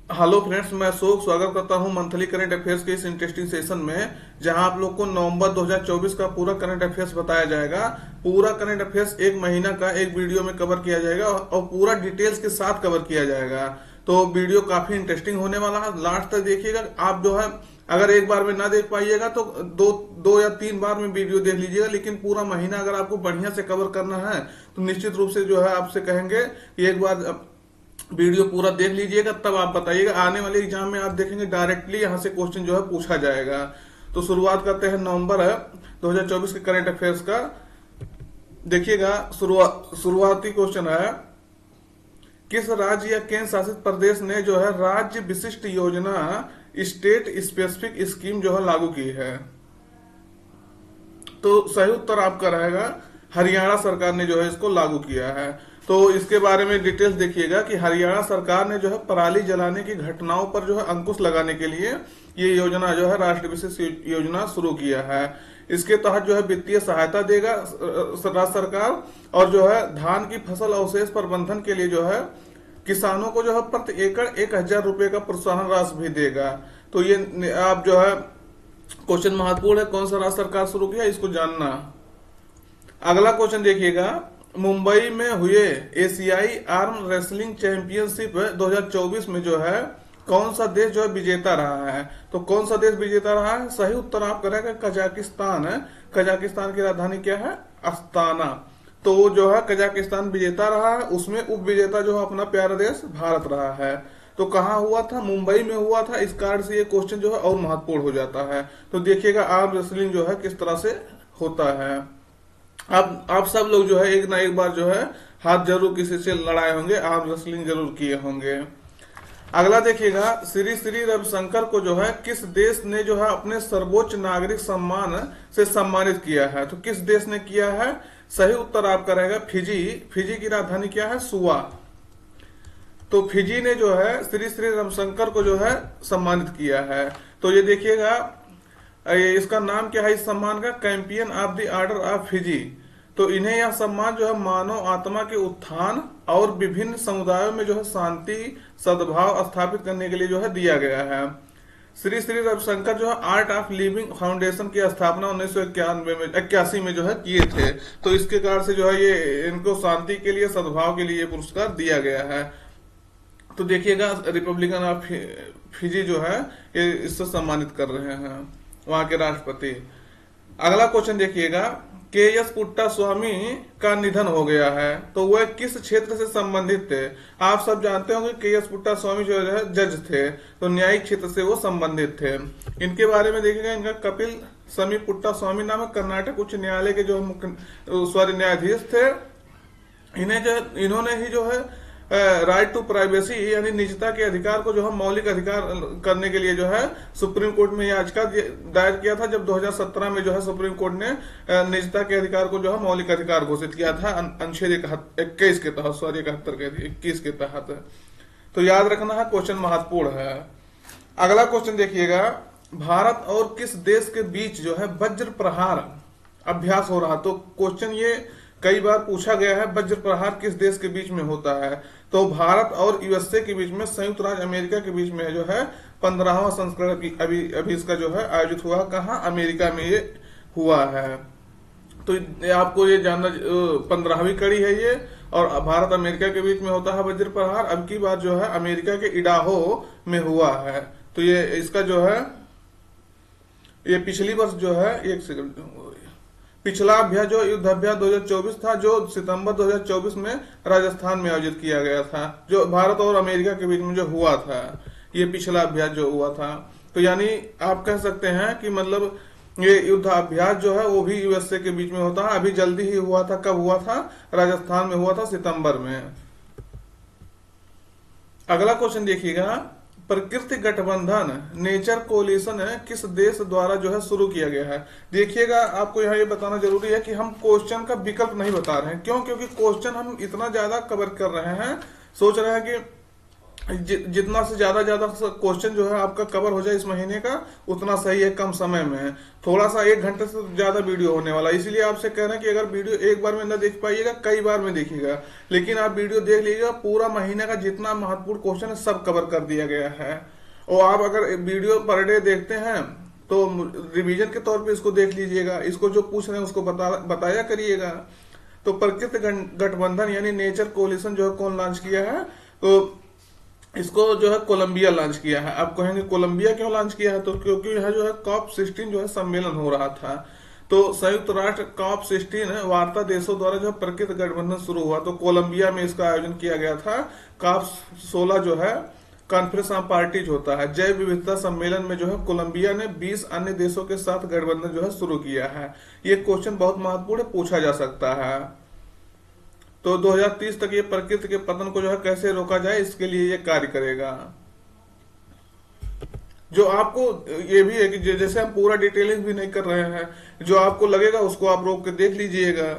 Hello friends, मैं अशोक स्वागत करता हूं मंथली करंट अफेयर्स के इस इंटरेस्टिंग सेशन में, जहां आप लोग को नवंबर 2024 का पूरा करंट अफेयर्स बताया जाएगा। पूरा करंट अफेयर्स एक महीना का एक वीडियो में कवर किया जाएगा और पूरा डिटेल्स के साथ कवर किया जाएगा। तो वीडियो काफी इंटरेस्टिंग होने वाला है, लास्ट तक देखिएगा। आप जो है अगर एक बार में ना देख पाइएगा तो दो या तीन बार में वीडियो देख लीजिएगा, लेकिन पूरा महीना अगर आपको बढ़िया से कवर करना है तो निश्चित रूप से जो है आपसे कहेंगे कि एक बार वीडियो पूरा देख लीजिएगा, तब आप बताइएगा। आने वाले एग्जाम में आप देखेंगे डायरेक्टली यहाँ से क्वेश्चन जो है पूछा जाएगा। तो शुरुआत करते हैं नवंबर 2024 के करंट अफेयर्स का। देखिएगा, शुरुआती क्वेश्चन है, किस राज्य या केंद्र शासित प्रदेश ने जो है राज्य विशिष्ट योजना स्टेट स्पेसिफिक स्कीम जो है लागू की है? तो सही उत्तर आपका रहेगा हरियाणा सरकार ने जो है इसको लागू किया है। तो इसके बारे में डिटेल्स देखिएगा कि हरियाणा सरकार ने जो है पराली जलाने की घटनाओं पर जो है अंकुश लगाने के लिए ये योजना जो है राष्ट्रीय विशिष्ट योजना शुरू किया है। इसके तहत जो है वित्तीय सहायता देगा राज्य सरकार, और जो है धान की फसल अवशेष प्रबंधन के लिए जो है किसानों को जो है प्रति एकड़ 1,000 रुपए का प्रोत्साहन राशि भी देगा। तो ये आप जो है क्वेश्चन महत्वपूर्ण है, कौन सा राज्य सरकार शुरू किया इसको जानना। अगला क्वेश्चन देखिएगा, मुंबई में हुए एशियाई आर्म रेसलिंग चैंपियनशिप 2024 में जो है कौन सा देश जो है विजेता रहा है? तो कौन सा देश विजेता रहा है? सही उत्तर आप करेगा कजाकिस्तान है। कजाकिस्तान की राजधानी क्या है? अस्ताना। तो जो है कजाकिस्तान विजेता रहा है, उसमें उप विजेता जो है अपना प्यारा देश भारत रहा है। तो कहाँ हुआ था? मुंबई में हुआ था। इस कारण से ये क्वेश्चन जो है और महत्वपूर्ण हो जाता है। तो देखिएगा आर्म रेसलिंग जो है किस तरह से होता है। अब आप सब लोग जो है एक ना एक बार जो है हाथ जरूर किसी से लड़ाए होंगे, आर्म रेसलिंग जरूर किए होंगे। अगला देखिएगा, श्री श्री रविशंकर को जो है किस देश ने जो है अपने सर्वोच्च नागरिक सम्मान से सम्मानित किया है? तो किस देश ने किया है? सही उत्तर आपका रहेगा फिजी। फिजी की राजधानी क्या है? सुआ। तो फिजी ने जो है श्री श्री रविशंकर को जो है सम्मानित किया है। तो ये देखिएगा, इसका नाम क्या है इस सम्मान का? Champion of the order of Fiji. तो इन्हें यह सम्मान जो है मानव आत्मा के उत्थान और विभिन्न समुदायों में जो है शांति सद्भाव स्थापित करने के लिए जो है दिया गया है। श्री श्री रविशंकर जो है आर्ट ऑफ लिविंग फाउंडेशन की स्थापना 1981 में जो है किए थे। तो इसके कारण से जो है ये इनको शांति के लिए सद्भाव के लिए पुरस्कार दिया गया है। तो देखिएगा रिपब्लिकन ऑफ फिजी जो है ये इससे सम्मानित कर रहे हैं वहां के राष्ट्रपति। अगला क्वेश्चन देखिएगा, के.एस. पुट्टास्वामी का निधन हो गया है, तो वह किस क्षेत्र से संबंधित थे? आप सब जानते होंगे के.एस. पुट्टास्वामी जो है जज थे, तो न्यायिक क्षेत्र से वो संबंधित थे। इनके बारे में देखिएगा, इनका कपिल समी पुट्टास्वामी नाम है, कर्नाटक उच्च न्यायालय के जो न्यायाधीश थे। इन्होंने ही जो है राइट टू प्राइवेसी यानी निजता के अधिकार को जो है मौलिक अधिकार करने के लिए जो है सुप्रीम कोर्ट में याचिका दायर किया था, जब 2017 में जो है सुप्रीम कोर्ट ने निजता के अधिकार को जो है मौलिक अधिकार घोषित किया था अनुच्छेद 21 के तहत, 21 के तहत। तो याद रखना है, क्वेश्चन महत्वपूर्ण है। अगला क्वेश्चन देखिएगा, भारत और किस देश के बीच जो है वज्र प्रहार अभ्यास हो रहा? तो क्वेश्चन ये कई बार पूछा गया है, वज्र प्रहार किस देश के बीच में होता है? तो भारत और यूएसए के बीच में, संयुक्त राज्य अमेरिका के बीच में जो है 15वां संस्करण अभी इसका जो है आयोजित हुआ। कहाँ? अमेरिका में ये हुआ है। तो आपको ये जानना, 15वीं कड़ी है ये, और भारत अमेरिका के बीच में होता है वज्र प्रहार। अब की बार जो है अमेरिका के इडाहो में हुआ है। तो ये इसका जो है ये पिछली वर्ष जो है, एक सेकंड, पिछला अभ्यास जो युद्धाभ्यास 2024 था, जो सितंबर 2024 में राजस्थान में आयोजित किया गया था, जो भारत और अमेरिका के बीच में जो हुआ था, ये पिछला अभ्यास जो हुआ था। तो यानी आप कह सकते हैं कि मतलब ये युद्धाभ्यास जो है वो भी यूएसए के बीच में होता है। अभी जल्दी ही हुआ था। कब हुआ था? राजस्थान में हुआ था, सितंबर में। अगला क्वेश्चन देखिएगा, प्रकृति गठबंधन नेचर कोलिशन किस देश द्वारा जो है शुरू किया गया है? देखिएगा, आपको यहाँ ये बताना जरूरी है कि हम क्वेश्चन का विकल्प नहीं बता रहे हैं। क्यों? क्योंकि क्वेश्चन हम इतना ज्यादा कवर कर रहे हैं, सोच रहे हैं कि जितना से ज्यादा क्वेश्चन जो है आपका कवर हो जाए इस महीने का, उतना सही है, कम समय में। थोड़ा सा 1 घंटे से ज्यादा वीडियो होने वाला, इसीलिए आपसे कह रहे हैं कि अगर वीडियो एक बार में ना देख पाइएगा, कई बार में देखिएगा, लेकिन आप वीडियो देख लीजिएगा, पूरा महीने का जितना महत्वपूर्ण क्वेश्चन है सब कवर कर दिया गया है। और आप अगर वीडियो पर डे देखते हैं तो रिवीजन के तौर पे इसको देख लीजिएगा, इसको जो पूछ रहे हैं उसको बताया करिएगा। तो प्रकृति गठबंधन यानी नेचर कोलिशन जो है कौन लॉन्च किया है, तो इसको जो है कोलंबिया लॉन्च किया है। आप कहेंगे कोलंबिया क्यों लॉन्च किया है, तो क्योंकि यह जो है COP16 जो है सम्मेलन हो रहा था। तो संयुक्त राष्ट्र COP16 वार्ता देशों द्वारा जो प्रकृति गठबंधन शुरू हुआ, तो कोलंबिया में इसका आयोजन किया गया था। COP16 जो है कॉन्फ्रेंस ऑफ पार्टीज होता है। जैव विविधता सम्मेलन में जो है कोलंबिया ने 20 अन्य देशों के साथ गठबंधन जो है शुरू किया है। ये क्वेश्चन बहुत महत्वपूर्ण है, पूछा जा सकता है। तो 2030 तक ये प्रकृति के पतन को जो है कैसे रोका जाए, इसके लिए ये कार्य करेगा। जो आपको ये भी है कि जैसे हम पूरा डिटेलिंग भी नहीं कर रहे हैं, जो आपको लगेगा उसको आप रोक के देख लीजिएगा।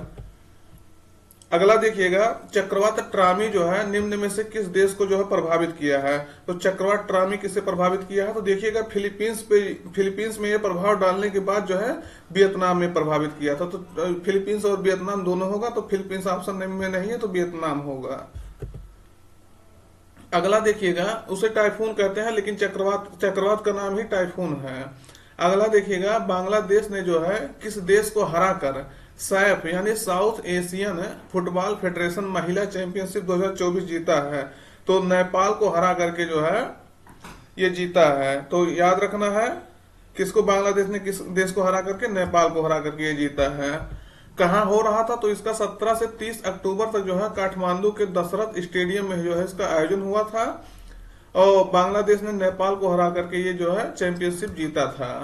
अगला देखिएगा, चक्रवात ट्रामी जो है निम्न में से किस देश को जो है प्रभावित किया है। तो चक्रवात ट्रामी किसे प्रभावित किया है, तो देखिएगा फिलीपींस में ये प्रभाव डालने के बाद जो है वियतनाम में प्रभावित किया था। तो फिलीपींस और वियतनाम दोनों होगा, तो फिलीपींस ऑप्शन में नहीं है, तो वियतनाम होगा। अगला देखिएगा, उसे टाइफून कहते हैं, लेकिन चक्रवात का नाम ही टाइफून है। अगला देखिएगा, बांग्लादेश ने जो है किस देश को हराकर सैफ यानी साउथ एशियन फुटबॉल फेडरेशन महिला चैंपियनशिप 2024 जीता है। तो नेपाल को हरा करके जो है ये जीता है। तो याद रखना है किसको, बांग्लादेश ने किस देश को हरा करके, नेपाल को हरा करके ये जीता है। कहाँ हो रहा था, तो इसका 17 से 30 अक्टूबर तक जो है काठमांडू के दशरथ स्टेडियम में जो है इसका आयोजन हुआ था, और बांग्लादेश ने नेपाल को हरा करके ये जो है चैंपियनशिप जीता था।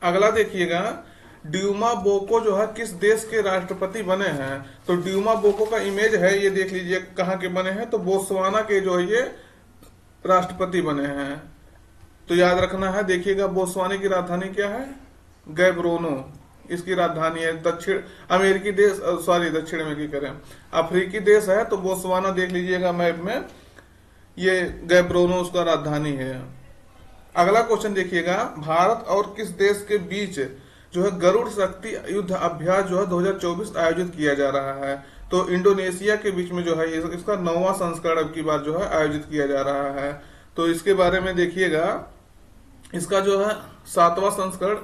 अगला देखिएगा, ड्यूमा बोको जो है किस देश के राष्ट्रपति बने हैं। तो ड्यूमा बोको का इमेज है, ये देख लीजिए कहाँ के बने हैं, तो बोत्सवाना के जो है ये राष्ट्रपति बने हैं। तो याद रखना है, देखिएगा बोत्सवाना की राजधानी क्या है, गैब्रोनो इसकी राजधानी है। दक्षिण अमेरिकी करें, अफ्रीकी देश है, तो बोत्सवाना देख लीजिएगा मैप में, ये गैब्रोनो उसका राजधानी है। अगला क्वेश्चन देखिएगा, भारत और किस देश के बीच जो है गरुड़ शक्ति युद्ध अभ्यास जो है 2024 आयोजित किया जा रहा है। तो इंडोनेशिया के बीच में जो है इसका 9वां संस्करण अब की बार जो है आयोजित किया जा रहा है। तो इसके बारे में देखिएगा, इसका जो है 7वां संस्करण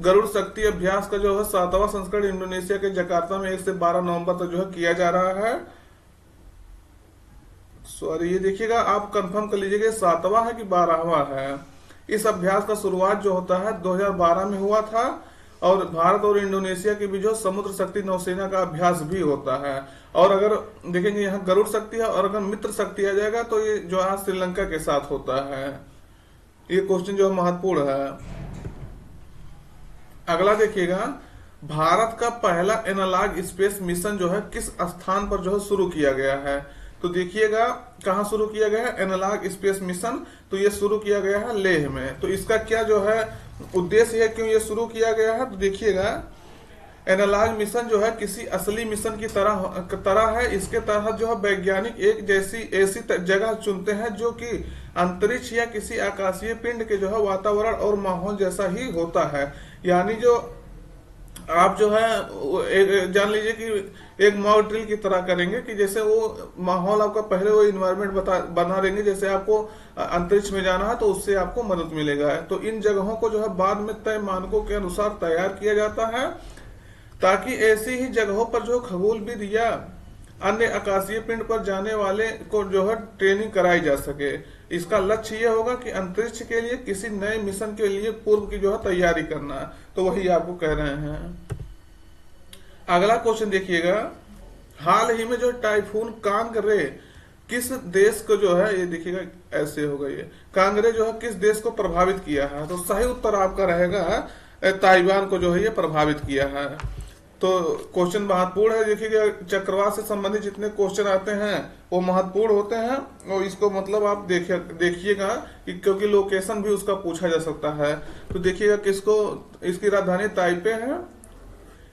गरुड़ शक्ति अभ्यास का जो है 7वां संस्करण इंडोनेशिया के जकार्ता में 1 से 12 नवंबर तक जो है किया जा रहा है। सॉरी, ये देखिएगा आप कंफर्म कर लीजिएगा 7वां है कि 12वां है। इस अभ्यास का शुरुआत जो होता है 2012 में हुआ था, और भारत और इंडोनेशिया के बीच जो समुद्र शक्ति नौसेना का अभ्यास भी होता है। और अगर देखेंगे यहाँ गरुड़ शक्ति है, और अगर मित्र शक्ति आ जाएगा तो ये जो है श्रीलंका के साथ होता है। ये क्वेश्चन जो है महत्वपूर्ण है। अगला देखिएगा, भारत का पहला एनालॉग स्पेस मिशन जो है किस स्थान पर जो है शुरू किया गया है। तो देखिएगा कहाँ शुरू किया गया है, एनालॉग स्पेस मिशन, तो ये शुरू किया गया है लेह में। तो इसका क्या जो है उद्देश्य है, क्यों ये शुरू किया गया है, तो देखिएगा एनालॉग मिशन जो है किसी असली मिशन की तरह है। इसके तहत जो है वैज्ञानिक एक ऐसी जगह चुनते हैं जो कि अंतरिक्ष या किसी आकाशीय पिंड के जो है वातावरण और माहौल जैसा ही होता है। यानी जो आप जो है जान लीजिए कि एक मॉक ड्रिल की तरह करेंगे, कि जैसे वो माहौल आपका पहले वो इन्वायरमेंट बना देंगे, जैसे आपको अंतरिक्ष में जाना है तो उससे आपको मदद मिलेगा। तो इन जगहों को जो है बाद में तय मानकों के अनुसार तैयार किया जाता है, ताकि ऐसी ही जगहों पर जो खगोलविद या अन्य आकाशीय पिंड पर जाने वाले को जो है ट्रेनिंग कराई जा सके। इसका लक्ष्य यह होगा कि अंतरिक्ष के लिए किसी नए मिशन के लिए पूर्व की जो है तैयारी करना। तो वही आपको कह रहे हैं। अगला क्वेश्चन देखिएगा, हाल ही में जो टाइफून कांगरे किस देश को जो है, ये देखिएगा ऐसे होगा, ये कांगरे जो है किस देश को प्रभावित किया है। तो सही उत्तर आपका रहेगा ताइवान को जो है ये प्रभावित किया है। तो क्वेश्चन महत्वपूर्ण है। देखिएगा चक्रवात से संबंधित जितने क्वेश्चन आते हैं वो महत्वपूर्ण होते हैं, और इसको मतलब आप देखिएगा कि क्योंकि लोकेशन भी उसका पूछा जा सकता है। तो देखिएगा किसको, इसकी राजधानी ताइपे है,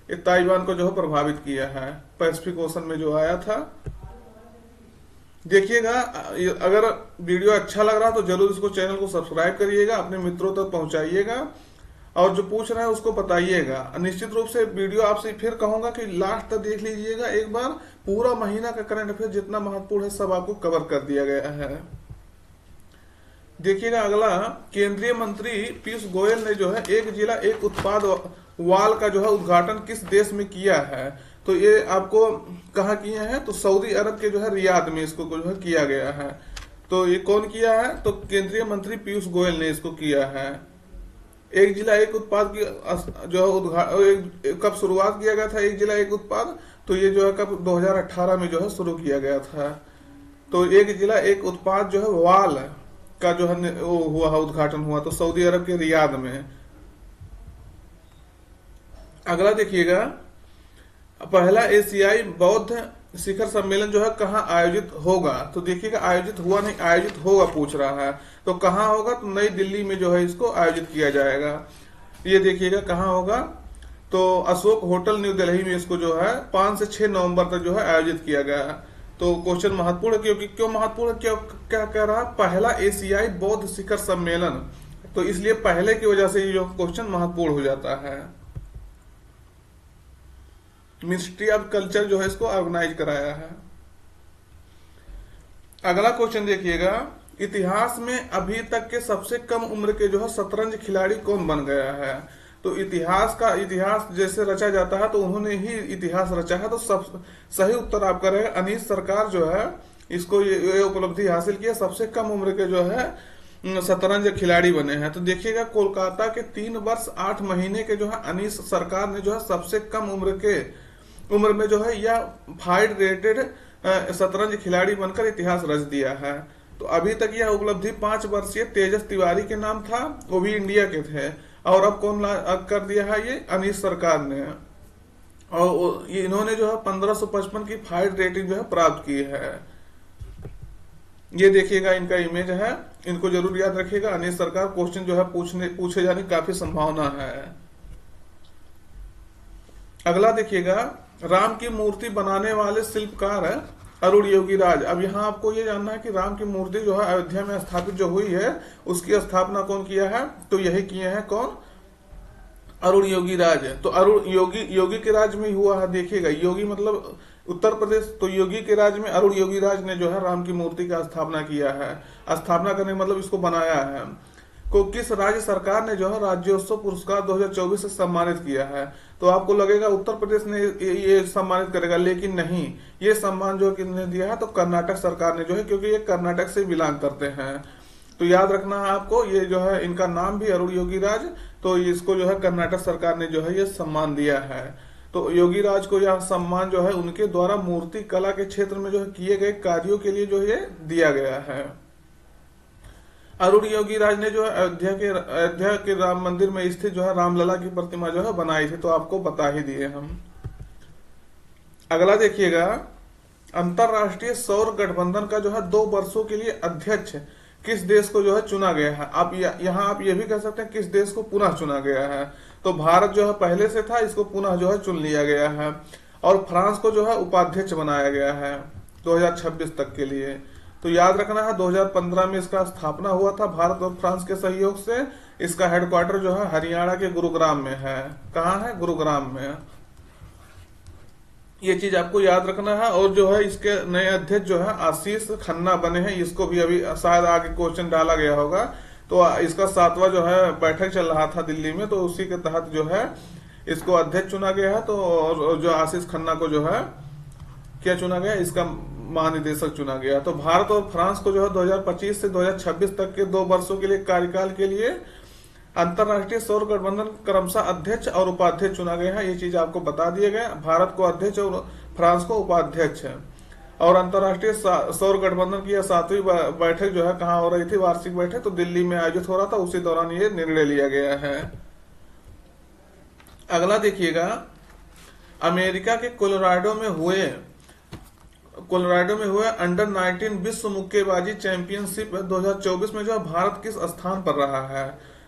ये ताइवान को जो है प्रभावित किया है, पैसिफिक ओशन में जो आया था। देखिएगा, अगर वीडियो अच्छा लग रहा है तो जरूर इसको, चैनल को सब्सक्राइब करिएगा, अपने मित्रों तक पहुंचाइएगा और जो पूछ रहे हैं उसको बताइएगा। निश्चित रूप से वीडियो आपसे फिर कहूंगा कि लास्ट तक देख लीजिएगा एक बार, पूरा महीना का करंट अफेयर जितना महत्वपूर्ण है सब आपको कवर कर दिया गया है। देखिएगा अगला, केंद्रीय मंत्री पीयूष गोयल ने जो है एक जिला एक उत्पाद वाल का जो है उद्घाटन किस देश में किया है? तो ये आपको कहाँ किए हैं? तो सऊदी अरब के जो है रियाद में इसको जो है किया गया है। तो ये कौन किया है? तो केंद्रीय मंत्री पीयूष गोयल ने इसको किया है। एक जिला एक उत्पाद की जो है कब शुरुआत किया गया था एक जिला एक उत्पाद? तो ये जो है कब 2018 में जो है शुरू किया गया था। तो एक जिला एक उत्पाद जो है वाल का जो है वो हुआ, उद्घाटन हुआ तो सऊदी अरब के रियाद में। अगला देखिएगा, पहला एशियाई बौद्ध शिखर सम्मेलन जो है कहाँ आयोजित होगा? तो देखिएगा आयोजित हुआ नहीं, आयोजित होगा पूछ रहा है। तो कहाँ होगा? तो नई दिल्ली में जो है इसको आयोजित किया जाएगा। ये देखिएगा कहाँ होगा? तो अशोक होटल न्यू दिल्ली में इसको जो है 5 से 6 नवंबर तक जो है आयोजित किया गया। तो क्वेश्चन महत्वपूर्ण है, क्योंकि क्यों महत्वपूर्ण है, क्या कह रहा? पहला एशियाई बौद्ध शिखर सम्मेलन, तो इसलिए पहले की वजह से ये जो क्वेश्चन महत्वपूर्ण हो जाता है। मिनिस्ट्री ऑफ कल्चर जो है इसको ऑर्गेनाइज कराया है। अगला क्वेश्चन देखिएगा, इतिहास में अभी तक के सबसे कम उम्र के जो है शतरंज खिलाड़ी कौन बन गया है? तो इतिहास जैसे रचा जाता है तो उन्होंने ही इतिहास रचा है। तो सब सही उत्तर आपका रहेगा अनीश सरकार जो है इसको ये उपलब्धि हासिल किया, सबसे कम उम्र के जो है शतरंज खिलाड़ी बने हैं। तो देखिएगा कोलकाता के 3 वर्ष 8 महीने के जो है अनीश सरकार ने जो है सबसे कम उम्र में जो है यह फाइड रेटेड शतरंज खिलाड़ी बनकर इतिहास रच दिया है। तो अभी तक यह उपलब्धि 5 वर्षीय तेजस तिवारी के नाम था, वो भी इंडिया के थे, और अब कौन कर दिया है? ये अनीश सरकार ने। और इन्होंने जो है 1555 की फाइड रेटिंग जो है प्राप्त की है। ये देखिएगा इनका इमेज है, इनको जरूर याद रखिएगा। अनीश सरकार क्वेश्चन जो है पूछे जाने की काफी संभावना है। अगला देखिएगा, राम की मूर्ति बनाने वाले शिल्पकार है अरुण योगीराज। अब यहाँ आपको ये जानना है कि राम की मूर्ति जो है अयोध्या में स्थापित जो हुई है उसकी स्थापना कौन किया है? तो यही किए हैं कौन? अरुण योगीराज। तो अरुण योगी के राज्य में हुआ है। देखिएगा योगी मतलब उत्तर प्रदेश, तो योगी के राज्य में अरुण योगीराज ने जो है राम की मूर्ति का स्थापना किया है। स्थापना करने मतलब इसको बनाया है। को किस राज्य सरकार ने जो है राज्योत्सव पुरस्कार 2024 से सम्मानित किया है? तो आपको लगेगा उत्तर प्रदेश ने ये सम्मानित करेगा, लेकिन नहीं, ये सम्मान जो किसने दिया है? तो कर्नाटक सरकार ने जो है, क्योंकि ये कर्नाटक से बिलोंग करते हैं। तो याद रखना है आपको, ये जो है इनका नाम भी अरुण योगीराज, तो इसको जो है कर्नाटक सरकार ने जो है ये सम्मान दिया है। तो योगीराज को यह सम्मान जो है उनके द्वारा मूर्ति कला के क्षेत्र में जो है किए गए कार्यों के लिए जो ये दिया गया है। अरुण योगीराज ने जो है अयोध्या के राम मंदिर में स्थित जो है रामलला की प्रतिमा जो है बनाई थी, तो आपको बता ही दिए हम। अगला देखिएगा, अंतरराष्ट्रीय सौर गठबंधन का जो है 2 वर्षों के लिए अध्यक्ष किस देश को जो है चुना गया है? आप यहाँ आप ये भी कह सकते हैं किस देश को पुनः चुना गया है। तो भारत जो है पहले से था, इसको पुनः जो है चुन लिया गया है। और फ्रांस को जो है उपाध्यक्ष बनाया गया है 2026 तक के लिए। तो याद रखना है 2015 में इसका स्थापना हुआ था भारत और फ्रांस के सहयोग से। इसका हेडक्वार्टर जो है हरियाणा के गुरुग्राम में है। कहाँ है? गुरुग्राम में। ये चीज आपको याद रखना है। और जो है इसके नए अध्यक्ष जो है आशीष खन्ना बने हैं। इसको भी अभी शायद आगे क्वेश्चन डाला गया होगा। तो इसका 7वां जो है बैठक चल रहा था दिल्ली में, तो उसी के तहत जो है इसको अध्यक्ष चुना गया है। तो और जो आशीष खन्ना को जो है क्या चुना गया? इसका महानिदेशक चुना गया। तो भारत और फ्रांस को जो है 2025 से 2026 तक के 2 वर्षों के लिए कार्यकाल के लिए अंतरराष्ट्रीय सौर गठबंधन क्रमशः अध्यक्ष और उपाध्यक्ष चुना गया है। ये चीज आपको बता दिए गए। भारत को अध्यक्ष और फ्रांस को उपाध्यक्ष है। और अंतरराष्ट्रीय सौर गठबंधन की 7वीं बैठक जो है कहाँ हो रही थी? वार्षिक बैठक तो दिल्ली में आयोजित हो रहा था, उसी दौरान ये निर्णय लिया गया है। अगला देखिएगा, अमेरिका के कोलोराडो में हुए अंडर 19 विश्व मुक्केबाजी चैंपियनशिप 2024 में जो भारत किस स्थान पर रहा है?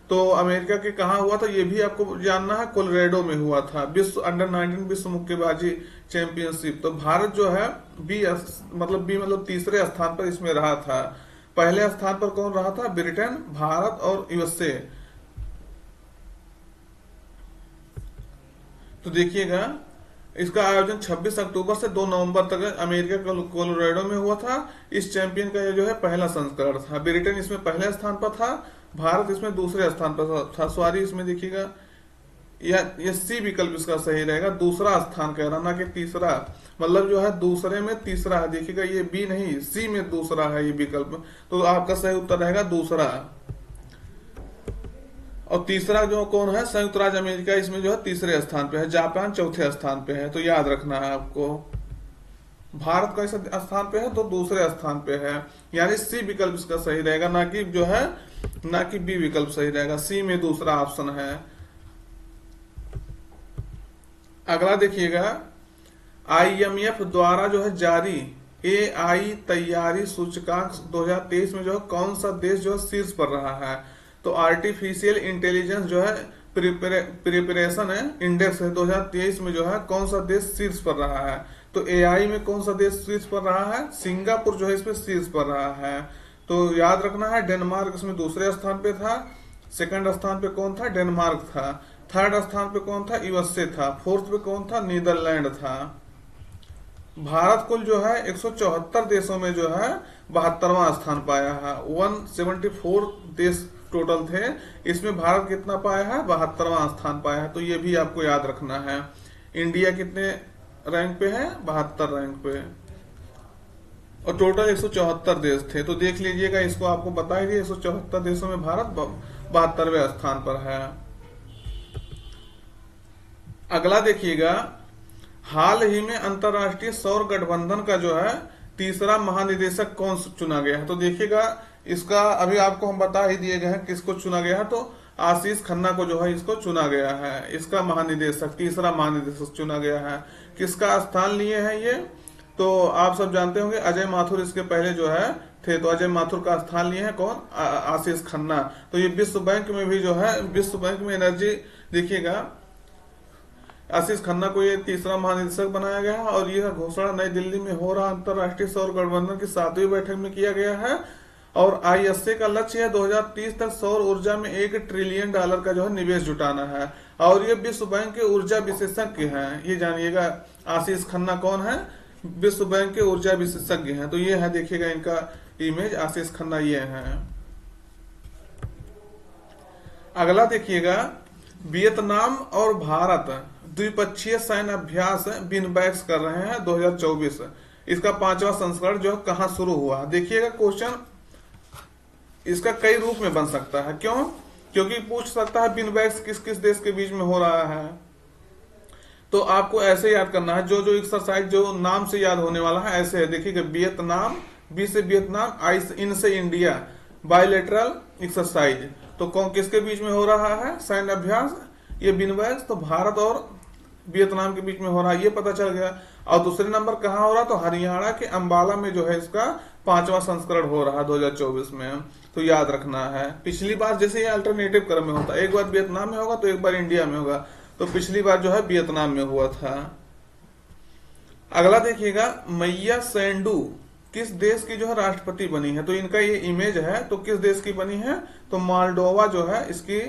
तो तो अमेरिका के कहाँ हुआ था ये भी आपको जानना है, कोलोराडो में हुआ था विश्व अंडर-19 विश्व मुक्केबाजी चैंपियनशिप। तो भारत जो है बी मतलब तीसरे स्थान पर इसमें रहा था। पहले स्थान पर कौन रहा था? ब्रिटेन, भारत और यूएसए। तो देखिएगा इसका आयोजन 26 अक्टूबर से 2 नवंबर तक अमेरिका कोलोराडो में हुआ था। इस चैंपियन का जो है पहला संस्करण था। ब्रिटेन इसमें पहले स्थान पर था, भारत इसमें दूसरे स्थान पर था। सॉरी, इसमें देखिएगा ये सी विकल्प इसका सही रहेगा, दूसरा स्थान कह रहा ना कि तीसरा, मतलब जो है दूसरे में तीसरा है। देखिएगा ये बी नहीं, सी में दूसरा है ये विकल्प, तो आपका सही उत्तर रहेगा दूसरा। और तीसरा जो कौन है? संयुक्त राज्य अमेरिका इसमें जो है तीसरे स्थान पे है, जापान चौथे स्थान पे है। तो याद रखना है आपको। भारत का इस स्थान पे है तो दूसरे स्थान पे है, यानी सी विकल्प इसका सही रहेगा, ना कि जो है ना कि बी विकल्प सही रहेगा। सी में दूसरा ऑप्शन है। अगला देखिएगा, आईएमएफ द्वारा जो है जारी एआई तैयारी सूचकांक 2023 में जो है कौन सा देश जो है शीर्ष पर रहा है? तो आर्टिफिशियल इंटेलिजेंस जो है प्रिपरेशन है इंडेक्स है 2023 में जो है कौन सा देश शीर्ष पर रहा है? तो एआई में कौन सा देश शीर्ष पर रहा है? सिंगापुर जो है इसमें शीर्ष पर रहा है। तो याद रखना है, डेनमार्क इसमें दूसरे स्थान पे था। सेकंड स्थान पे कौन था? डेनमार्क था। थर्ड स्थान पे कौन था? यूएसए था। फोर्थ पे कौन था? नीदरलैंड था। भारत कुल जो है 174 देशों में जो है 72वां स्थान पाया है। 174 देश टोटल थे, इसमें भारत कितना पाया है? 72वां स्थान पाया है। तो ये भी आपको याद रखना है। इंडिया कितने रैंक पे है? 72 रैंक पे, और टोटल 174 देश थे। तो देख लीजिएगा, इसको आपको बता ही दिया, 174 देशों में भारत 72वें स्थान पर है। अगला देखिएगा, हाल ही में अंतरराष्ट्रीय सौर गठबंधन का जो है तीसरा महानिदेशक कौन चुना गया है? तो देखिएगा, इसका अभी आपको हम बता ही दिए गए हैं किसको चुना गया है। तो आशीष खन्ना को जो है इसको चुना गया है, इसका महानिदेशक, तीसरा महानिदेशक चुना गया है। किसका स्थान लिए हैं ये? तो आप सब जानते होंगे, अजय माथुर इसके पहले जो है थे। तो अजय माथुर का स्थान लिए हैं कौन? आशीष खन्ना। तो ये विश्व बैंक में भी जो है, विश्व बैंक में एनर्जी, देखिएगा आशीष खन्ना को ये तीसरा महानिदेशक बनाया गया है। और यह घोषणा नई दिल्ली में हो रहा अंतरराष्ट्रीय सौर गठबंधन की 7वीं बैठक में किया गया है। और आईएसए का लक्ष्य है 2030 तक सौर ऊर्जा में $1 ट्रिलियन का जो है निवेश जुटाना है। और ये विश्व बैंक के ऊर्जा विशेषज्ञ हैं, ये जानिएगा। आशीष खन्ना कौन है? विश्व बैंक के ऊर्जा विशेषज्ञ हैं। तो ये है, देखिएगा इनका इमेज, आशीष खन्ना ये है। अगला देखिएगा, वियतनाम और भारत द्विपक्षीय सैन्य अभ्यास बिनबैक्स कर रहे हैं 2024। इसका 5वां संस्करण जो है कहां शुरू हुआ? देखिएगा, क्वेश्चन इसका कई रूप में बन सकता है। क्यों? क्योंकि पूछ सकता है बिनबैक्स किस किस देश के बीच में हो रहा है। तो आपको ऐसे याद करना है, जो जो एक्सरसाइज जो नाम से याद होने वाला है ऐसे है। देखिएगा, वियतनाम, बी से वियतनाम, आई से इन से इंडिया, बायलैटरल एक्सरसाइज। तो कौन किसके बीच में हो रहा है सैन्य अभ्यास? ये बिनबैक्स तो भारत और वियतनाम के बीच में हो रहा है, ये पता चल गया। और दूसरे नंबर कहाँ हो रहा? तो हरियाणा के अंबाला में जो है इसका 5वां संस्करण हो रहा है 2024 में। तो याद रखना है। पिछली बार जैसे ये अल्टरनेटिव क्रम में होता है, एक बार वियतनाम में होगा तो एक बार इंडिया में होगा। तो पिछली बार जो है वियतनाम में हुआ था। अगला देखिएगा, मैया सैंडू किस देश की जो है राष्ट्रपति बनी है? तो इनका ये इमेज है, तो किस देश की बनी है? तो मालडोवा जो है इसकी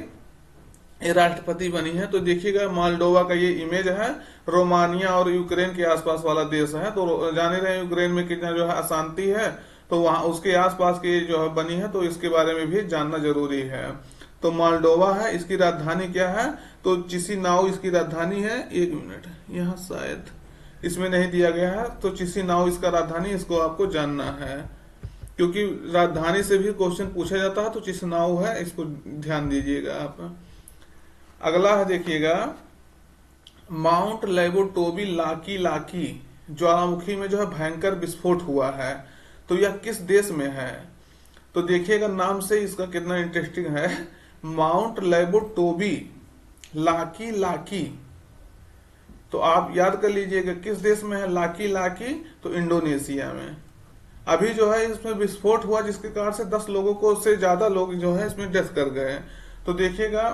ये राष्ट्रपति बनी है। तो देखिएगा, मालडोवा का ये इमेज है। रोमानिया और यूक्रेन के आसपास वाला देश है। तो जाने रहे यूक्रेन में कितना जो है अशांति है, तो वहां उसके आसपास की जो है बनी है, तो इसके बारे में भी जानना जरूरी है। तो मालडोवा है, इसकी राजधानी क्या है? तो चिसिनाउ इसकी राजधानी है। 1 मिनट, यहाँ शायद इसमें नहीं दिया गया है। तो चिसिनाउ इसका राजधानी, इसको आपको जानना है, क्योंकि राजधानी से भी क्वेश्चन पूछा जाता है। तो चिसिनाउ है, इसको ध्यान दीजिएगा आप। अगला है, देखिएगा, माउंट लेबोटोबी लाकी ज्वालामुखी में जो है भयंकर विस्फोट हुआ है। तो यह किस देश में है? तो देखिएगा, नाम से इसका कितना इंटरेस्टिंग है। Mount Lewotobi Laki. तो आप याद कर लीजिएगा किस देश में है लाकी? तो इंडोनेशिया में। अभी जो है इसमें विस्फोट हुआ, जिसके कारण से 10 लोगों को से ज्यादा लोग जो है इसमें डेथ कर गए। तो देखिएगा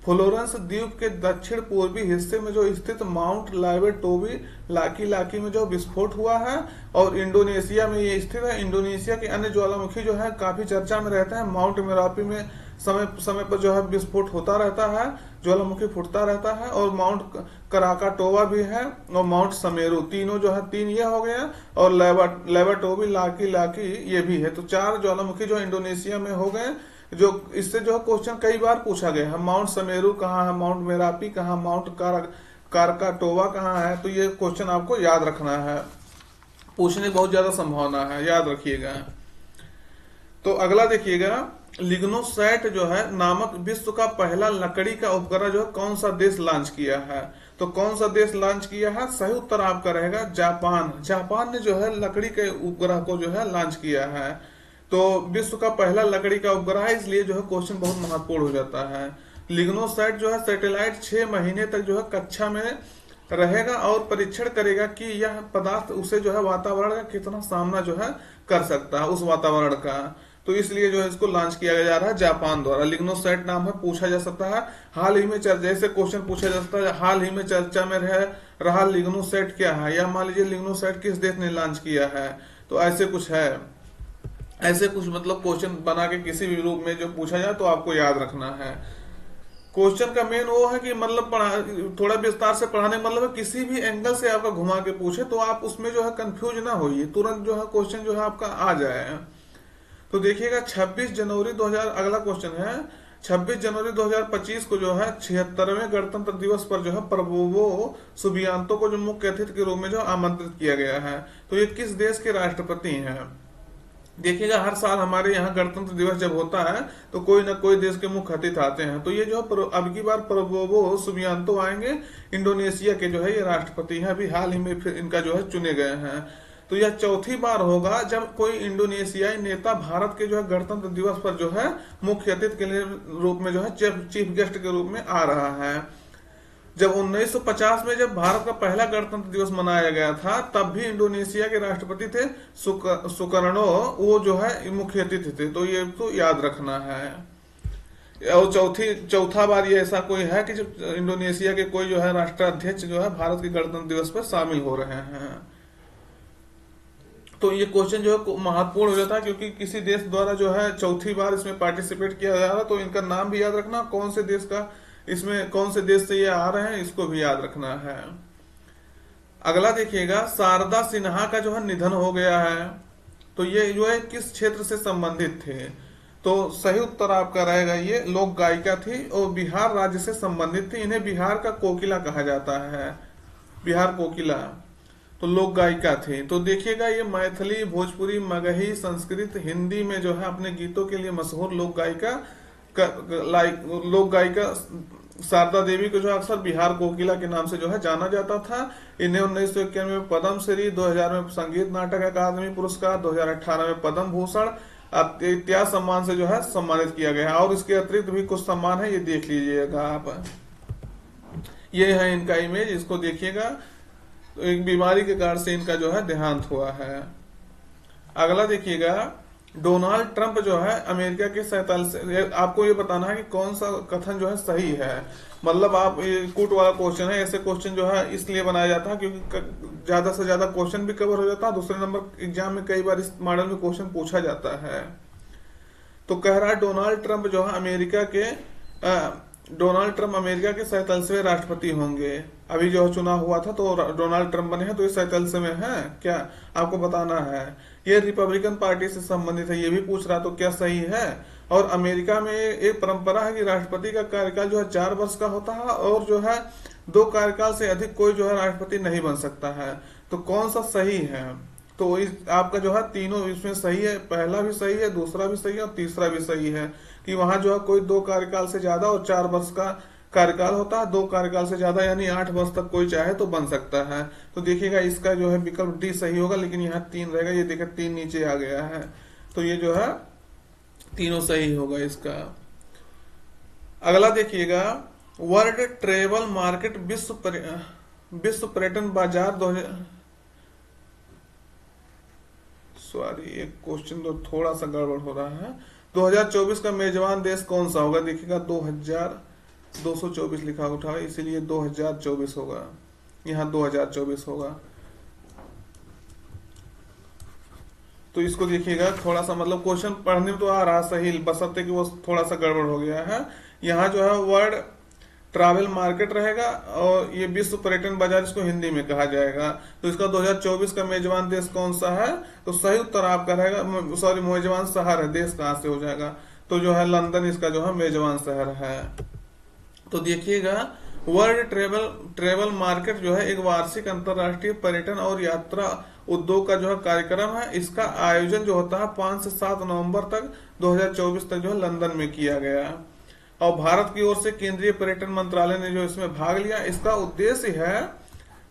फ्लोरेंस द्वीप के दक्षिण पूर्वी हिस्से में जो स्थित माउंट लाइबेटोबी लाकी में जो विस्फोट हुआ है, और इंडोनेशिया में ये स्थित है। इंडोनेशिया के अन्य ज्वालामुखी जो है काफी चर्चा में रहते हैं। माउंट मेरापी में समय समय पर जो है विस्फोट होता रहता है, ज्वालामुखी फूटता रहता है, और माउंट कराकाटोवा भी है, और माउंट समेरू, तीनों जो है, तीन ये हो गया, और लेबाटोबी लाकी ये भी है। तो 4 ज्वालामुखी जो इंडोनेशिया में हो गए, जो इससे जो क्वेश्चन कई बार पूछा गया है। माउंट समेरू कहाँ है, माउंट मेरापी कहाँ, माउंट कारकाटोवा कहाँ है, तो ये क्वेश्चन आपको याद रखना है, पूछने की बहुत ज्यादा संभावना है, याद रखिएगा। तो अगला देखिएगा, लिग्नोसैट जो है नामक विश्व का पहला लकड़ी का उपग्रह जो है कौन सा देश लॉन्च किया है? तो कौन सा देश लॉन्च किया है? सही उत्तर आपका रहेगा जापान। जापान ने जो है लकड़ी के उपग्रह को जो है लॉन्च किया है। तो विश्व का पहला लकड़ी का उपग्रह है, इसलिए जो है क्वेश्चन बहुत महत्वपूर्ण हो जाता है। लिग्नोसैट जो है सैटेलाइट 6 महीने तक जो है कक्षा में रहेगा और परीक्षण करेगा कि यह पदार्थ उसे जो है वातावरण का कितना सामना जो है कर सकता है, उस वातावरण का। तो इसलिए जो है इसको लॉन्च किया जा रहा है जापान द्वारा। लिग्नोसैट नाम है, पूछा जा सकता है हाल ही में जैसे क्वेश्चन पूछा जा सकता है, हाल ही में चर्चा में रहा लिग्नोसैट क्या है, या मान लीजिए लिग्नोसैट किस देश ने लॉन्च किया है, तो ऐसे कुछ है, ऐसे कुछ मतलब क्वेश्चन बना के किसी भी रूप में जो पूछा जाए तो आपको याद रखना है। क्वेश्चन का मेन वो है कि मतलब थोड़ा विस्तार से पढ़ाने मतलब किसी भी एंगल से आपका घुमा के पूछे तो आप उसमें जो है कंफ्यूज ना होइए, तुरंत जो है क्वेश्चन जो है आपका आ जाए। तो देखिएगा 26 जनवरी 2000, अगला क्वेश्चन है 26 जनवरी 2025 को जो है 76वें गणतंत्र दिवस पर जो है प्रबोवो सुबियांतो को जो मुख्य अतिथि के रूप में जो आमंत्रित किया गया है। तो ये किस देश के राष्ट्रपति हैं? देखिएगा हर साल हमारे यहाँ गणतंत्र दिवस जब होता है तो कोई ना कोई देश के मुख्य अतिथि आते हैं। तो ये जो अब की बार प्रबोवो सुबियांतो आएंगे, इंडोनेशिया के जो है ये राष्ट्रपति हैं, अभी हाल ही में फिर इनका जो है चुने गए हैं। तो यह चौथी बार होगा जब कोई इंडोनेशियाई नेता भारत के जो है गणतंत्र दिवस पर जो है मुख्य अतिथि के रूप में जो है चीफ गेस्ट के रूप में आ रहा है। जब 1950 में जब भारत का पहला गणतंत्र दिवस मनाया गया था तब भी इंडोनेशिया के राष्ट्रपति थे सुकर्णो, वो जो है मुख्य अतिथि थे। तो ये तो याद रखना है। और चौथा बार ये ऐसा कोई है कि जब इंडोनेशिया के कोई जो है राष्ट्राध्यक्ष जो है भारत के गणतंत्र दिवस पर शामिल हो रहे हैं। तो ये क्वेश्चन जो है महत्वपूर्ण हो जाता है क्योंकि किसी देश द्वारा जो है चौथी बार इसमें पार्टिसिपेट किया जा रहा है, तो इनका नाम भी याद रखना, कौन से देश का, इसमें कौन से देश से ये आ रहे हैं, इसको भी याद रखना है। अगला देखिएगा, शारदा सिन्हा का जो है निधन हो गया है, तो ये जो है किस क्षेत्र से संबंधित थे? तो सही उत्तर आपका रहेगा ये लोक गायिका थी और बिहार राज्य से संबंधित थी। इन्हें बिहार का कोकिला कहा जाता है, बिहार कोकिला। तो लोक गायिका थे। तो देखिएगा ये मैथिली, भोजपुरी, मगही, संस्कृत, हिंदी में जो है अपने गीतों के लिए मशहूर लोक गायिका शारदा देवी को जो अक्सर बिहार कोकिला के नाम से जो है जाना जाता था। इन्हें 1991 में पद्म श्री, 2000 में संगीत नाटक अकादमी पुरस्कार, 2018 में पद्म भूषण इत्यादि सम्मान से जो है सम्मानित किया गया है। और इसके अतिरिक्त भी कुछ सम्मान है, ये देख लीजिएगा आप। ये है इनका इमेज, इसको देखिएगा। तो एक बीमारी के कारण से इनका जो है देहांत हुआ है। अगला देखिएगा, डोनाल्ड ट्रंप जो है अमेरिका के 47, आपको ये बताना है कि कौन सा कथन जो है सही है। मतलब आप ये कूट वाला क्वेश्चन है, ऐसे क्वेश्चन जो है इसलिए बनाया जाता है क्योंकि ज्यादा से ज्यादा क्वेश्चन भी कवर हो जाता है। दूसरे नंबर एग्जाम में कई बार इस मॉडल में क्वेश्चन पूछा जाता है। तो कह रहा है डोनाल्ड ट्रंप जो है अमेरिका के 47वें राष्ट्रपति होंगे। अभी जो चुनाव हुआ था तो डोनाल्ड ट्रंप बने हैं, तो ये 47वें हैं क्या, आपको बताना है। ये रिपब्लिकन पार्टी से संबंधित है, ये भी पूछ रहा, तो क्या सही है? और अमेरिका में एक परंपरा है कि राष्ट्रपति का कार्यकाल जो है 4 वर्ष का होता है और जो है 2 कार्यकाल से अधिक कोई जो है राष्ट्रपति नहीं बन सकता है। तो कौन सा सही है? तो आपका जो है तीनों इसमें सही है, पहला भी सही है, दूसरा भी सही है और तीसरा भी सही है कि वहां जो है कोई 2 कार्यकाल से ज्यादा और 4 वर्ष का कार्यकाल होता है। 2 कार्यकाल से ज्यादा यानी 8 वर्ष तक कोई चाहे तो बन सकता है। तो देखिएगा इसका जो है विकल्प डी सही होगा, लेकिन यहाँ 3 रहेगा। ये देखिए 3 नीचे आ गया है, तो ये जो है तीनों सही होगा इसका। अगला देखिएगा, वर्ल्ड ट्रेवल मार्केट विश्व पर्यटन बाजार 2000, सॉरी एक क्वेश्चन तो थोड़ा सा गड़बड़ हो रहा है। 2024 का मेजबान देश कौन सा होगा? देखिएगा 2224 लिखा उठा है, इसीलिए 2024 होगा, यहाँ 2024 होगा। तो इसको देखिएगा, थोड़ा सा मतलब क्वेश्चन पढ़ने में तो आ रहा सही, बशर्ते कि वो थोड़ा सा गड़बड़ हो गया है। यहाँ जो है वर्ड ट्रैवल मार्केट रहेगा और ये विश्व पर्यटन बाजार इसको हिंदी में कहा जाएगा। तो इसका 2024 का मेजबान देश कौन सा है? तो सही उत्तर आपका रहेगा, सॉरी मेजबान शहर है, देश कहाँ से हो जाएगा? तो जो है लंदन इसका जो है मेजबान शहर है। तो देखिएगा, वर्ल्ड ट्रेवल मार्केट जो है एक वार्षिक अंतर्राष्ट्रीय पर्यटन और यात्रा उद्योग का जो है कार्यक्रम है। इसका आयोजन जो होता है 5 से 7 नवंबर तक 2024 तक जो है लंदन में किया गया, और भारत की ओर से केंद्रीय पर्यटन मंत्रालय ने जो इसमें भाग लिया। इसका उद्देश्य है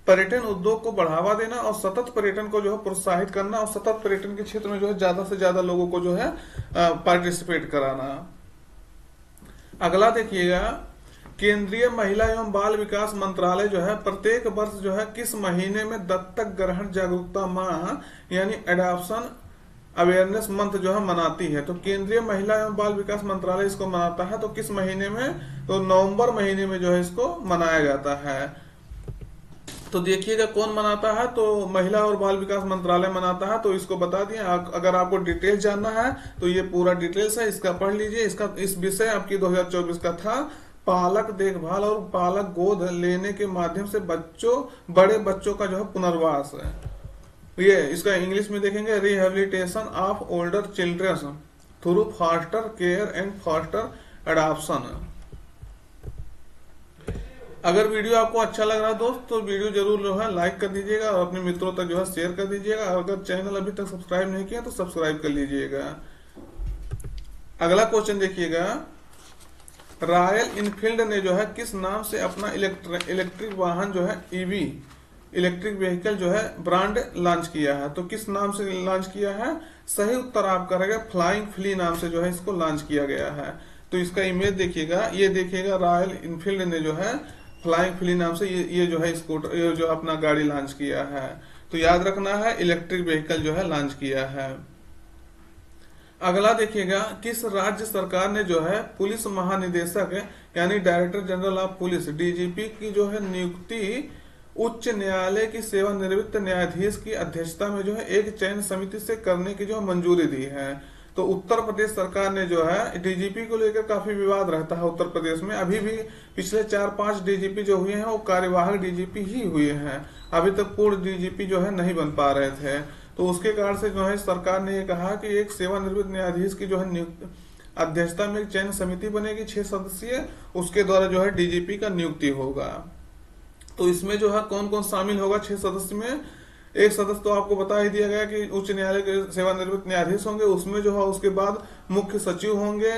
पर्यटन उद्योग को बढ़ावा देना और सतत पर्यटन को जो है प्रोत्साहित करना, और सतत पर्यटन के क्षेत्र में जो है ज्यादा से ज्यादा लोगों को जो है पार्टिसिपेट कराना। अगला देखिएगा, केंद्रीय महिला एवं बाल विकास मंत्रालय जो है प्रत्येक वर्ष जो है किस महीने में दत्तक ग्रहण जागरूकता माह यानी एडॉप्शन अवेयरनेस मंथ जो है मनाती है? तो केंद्रीय महिला एवं बाल विकास मंत्रालय इसको मनाता है, तो किस महीने में? तो नवंबर महीने में जो है इसको मनाया जाता है। तो देखिएगा कौन मनाता है, तो महिला और बाल विकास मंत्रालय मनाता है। तो इसको बता दिए। अगर आपको डिटेल जानना है तो ये पूरा डिटेल्स है, इसका पढ़ लीजिए। इस विषय आपकी 2024 का था पालक देखभाल और पालक गोद लेने के माध्यम से बड़े बच्चों का जो है पुनर्वास है। ये इसका इंग्लिश में देखेंगे, rehabilitation of older children through faster care and faster adoption. अगर वीडियो आपको अच्छा लग रहा है दोस्त, तो वीडियो जरूर जो है लाइक कर दीजिएगा और अपने मित्रों तक जो है शेयर कर दीजिएगा। अगर चैनल अभी तक सब्सक्राइब नहीं किया तो सब्सक्राइब कर लीजिएगा। अगला क्वेश्चन देखिएगा, रॉयल इनफील्ड ने जो है किस नाम से अपना इलेक्ट्रिक वाहन जो है ईवी इलेक्ट्रिक व्हीकल जो है ब्रांड लॉन्च किया है? तो किस नाम से लॉन्च किया है? सही उत्तर आपका रहेगा फ्लाइंग फ्ली नाम से जो है इसको लॉन्च किया गया है। तो इसका इमेज देखिएगा, ये देखिएगा रॉयल इनफील्ड ने जो है फ्लाइंग फ्ली नाम से ये जो है स्कूटर, ये जो अपना गाड़ी लॉन्च किया है। तो याद रखना है इलेक्ट्रिक व्हीकल जो है लॉन्च किया है। अगला देखिएगा, किस राज्य सरकार ने जो है पुलिस महानिदेशक यानी director general of police DGP की जो है नियुक्ति उच्च न्यायालय की सेवानिवृत्त न्यायाधीश की अध्यक्षता में जो है एक चयन समिति से करने की जो मंजूरी दी है? तो उत्तर प्रदेश सरकार ने जो है डीजीपी को लेकर काफी विवाद रहता है उत्तर प्रदेश में। अभी भी पिछले 4-5 डीजीपी जो हुए हैं वो कार्यवाहक डीजीपी ही हुए हैं, अभी तक पूर्ण डीजीपी जो है नहीं बन पा रहे थे। तो उसके कारण से जो है सरकार ने ये कहा कि एक सेवानिवृत्त न्यायाधीश की जो है अध्यक्षता में एक चयन समिति बनेगी 6 सदस्यीय, उसके द्वारा जो है डीजीपी का नियुक्ति होगा। तो इसमें जो है कौन कौन शामिल होगा 6 सदस्य में? एक सदस्य तो आपको बता ही दिया गया कि उच्च न्यायालय के सेवानिवृत्त न्यायाधीश होंगे, उसमें जो है उसके बाद मुख्य सचिव होंगे,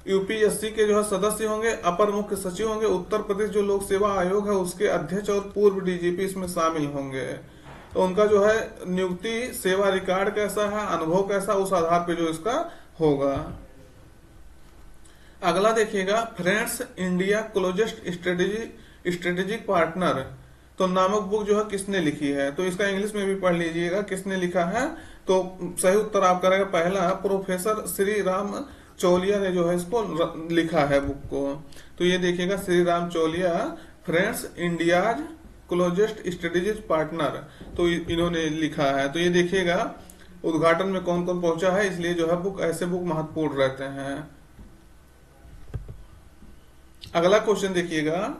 यूपीएससी के जो है सदस्य होंगे, अपर मुख्य सचिव होंगे, उत्तर प्रदेश जो लोक सेवा आयोग है उसके अध्यक्ष और पूर्व डीजीपी इसमें शामिल होंगे। तो उनका जो है नियुक्ति सेवा रिकॉर्ड कैसा है, अनुभव कैसा, उस आधार पर जो इसका होगा। अगला देखिएगा, friends India closest strategic partner तो नामक बुक जो है किसने लिखी है? तो इसका इंग्लिश में भी पढ़ लीजिएगा किसने लिखा है। तो सही उत्तर आपका रहेगा पहला, प्रोफेसर श्री राम चौलिया ने जो है इसको लिखा है बुक को। तो ये देखिएगा Shri Ram Chauliya, friends India's closest strategic partner, तो इन्होंने लिखा है। तो ये देखिएगा उद्घाटन में कौन कौन पहुंचा है, इसलिए जो है बुक ऐसे बुक महत्वपूर्ण रहते हैं। अगला क्वेश्चन देखिएगा,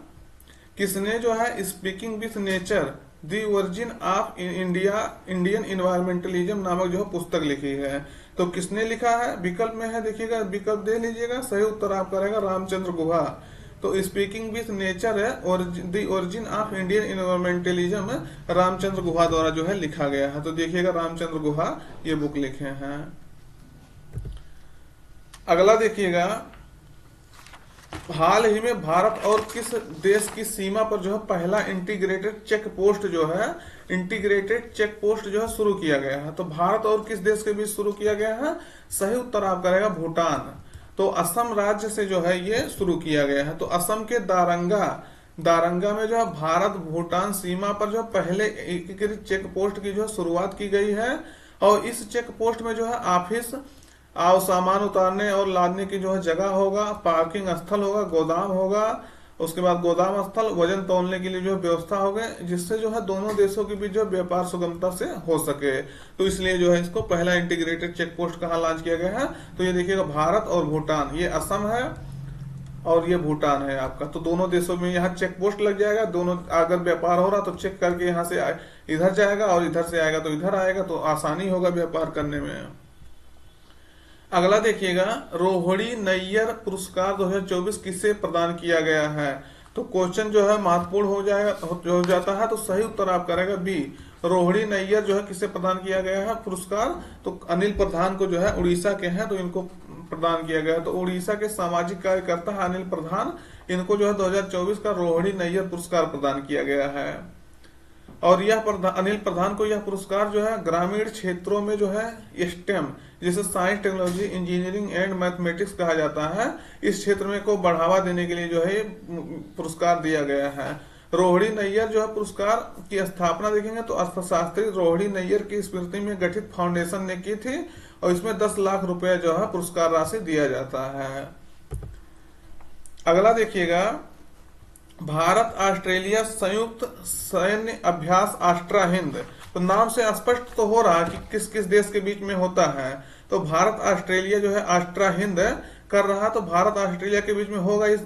किसने जो है speaking with nature the origin of Indian environmentalism नामक जो है पुस्तक लिखी है? तो किसने लिखा है? विकल्प में है, देखिएगा विकल्प दे लीजिएगा। सही उत्तर आपका रहेगा रामचंद्र गुहा। तो स्पीकिंग विथ नेचर है और the origin of Indian environmentalism Ramachandra Guha द्वारा जो है लिखा गया है। तो देखिएगा रामचंद्र गुहा ये बुक लिखे हैं। अगला देखिएगा, हाल ही में भारत और किस देश की सीमा पर जो है पहला इंटीग्रेटेड चेक पोस्ट जो है शुरू किया गया है? तो भारत और किस देश के बीच शुरू किया गया है? सही उत्तर आपका रहेगा भूटान। तो असम राज्य से जो है ये शुरू किया गया है। तो असम के दारंगा में जो है भारत भूटान सीमा पर जो पहले एकीकृत चेक पोस्ट की जो शुरुआत की गई है, और इस चेक पोस्ट में जो है ऑफिस आओ सामान उतारने और लादने की जो है जगह होगा, पार्किंग स्थल होगा, गोदाम होगा, उसके बाद गोदाम स्थल, वजन तौलने के लिए जो व्यवस्था होगी, जिससे जो है दोनों देशों के बीच जो व्यापार सुगमता से हो सके। तो इसलिए जो है इसको पहला इंटीग्रेटेड चेक पोस्ट कहाँ लॉन्च किया गया है, तो ये देखिएगा भारत और भूटान, ये असम है और ये भूटान है आपका। तो दोनों देशों में यहाँ चेक पोस्ट लग जाएगा, दोनों अगर व्यापार हो रहा तो चेक करके यहाँ से इधर जाएगा और इधर से आएगा तो इधर आएगा, तो आसानी होगा व्यापार करने में। अगला देखिएगा, रोहिणी नैयर पुरस्कार 2024 किसे प्रदान किया गया है। तो क्वेश्चन जो है महत्वपूर्ण हो जाता है, तो सही उत्तर आपका रहेगा बी, रोहिणी नैयर जो है किसे प्रदान किया गया है पुरस्कार, तो अनिल प्रधान को जो है, उड़ीसा के हैं तो इनको प्रदान किया गया है। तो उड़ीसा के सामाजिक कार्यकर्ता है अनिल प्रधान, इनको जो है 2024 का रोहिणी नैयर पुरस्कार प्रदान किया गया है। और यह अनिल प्रधान को यह पुरस्कार जो है ग्रामीण क्षेत्रों में जो है स्टेम, जिसे science, technology, engineering and mathematics कहा जाता है, इस क्षेत्र में को बढ़ावा देने के लिए जो है पुरस्कार दिया गया है। रोहिणी नैयर जो है पुरस्कार की स्थापना देखेंगे तो अर्थशास्त्री रोहिणी नैयर की स्मृति में गठित फाउंडेशन ने की थी, और इसमें 10 लाख रुपए जो है पुरस्कार राशि दिया जाता है। अगला देखिएगा, भारत ऑस्ट्रेलिया संयुक्त सैन्य अभ्यास ऑस्ट्रा हिंद, तो नाम से स्पष्ट तो हो रहा है कि किस किस देश के बीच में होता है। तो भारत ऑस्ट्रेलिया जो है ऑस्ट्रा हिंद कर रहा, तो भारत ऑस्ट्रेलिया के बीच में होगा, इस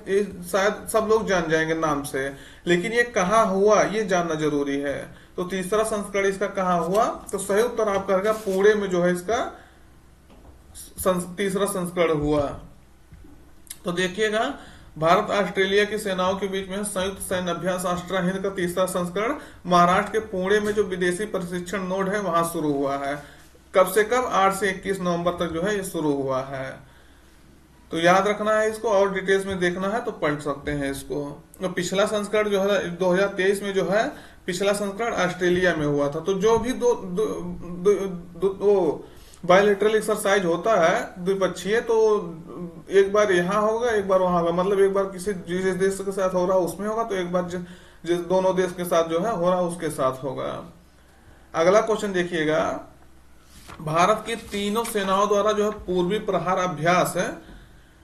शायद सब लोग जान जाएंगे नाम से, लेकिन ये कहाँ हुआ ये जानना जरूरी है। तो तीसरा संस्करण इसका कहाँ हुआ, तो सही उत्तर आपका रहेगा पुणे में जो है इसका तीसरा संस्करण हुआ। तो देखिएगा, भारत ऑस्ट्रेलिया की सेनाओं के बीच में संयुक्त सैन्य अभ्यास ऑस्ट्रा हिंद का तीसरा संस्करण महाराष्ट्र के पुणे में जो विदेशी प्रशिक्षण नोड है वहां शुरू हुआ है। कब से कब, 8 से 21 नवंबर तक जो है ये शुरू हुआ है। तो याद रखना है इसको, और डिटेल्स में देखना है तो पढ़ सकते हैं इसको। तो पिछला संस्करण जो है 2023 में जो है पिछला संस्करण ऑस्ट्रेलिया में हुआ था। तो जो भी दो बायलैटरल एक्सरसाइज होता है द्विपक्षीय, तो एक बार यहाँ होगा एक बार वहां होगा, मतलब एक बार किसी जिस देश के साथ हो रहा है उसमें होगा, तो एक बार जिस दोनों देश के साथ जो है हो रहा है उसके साथ होगा। अगला क्वेश्चन देखिएगा, भारत की तीनों सेनाओं द्वारा जो है पूर्वी प्रहार अभ्यास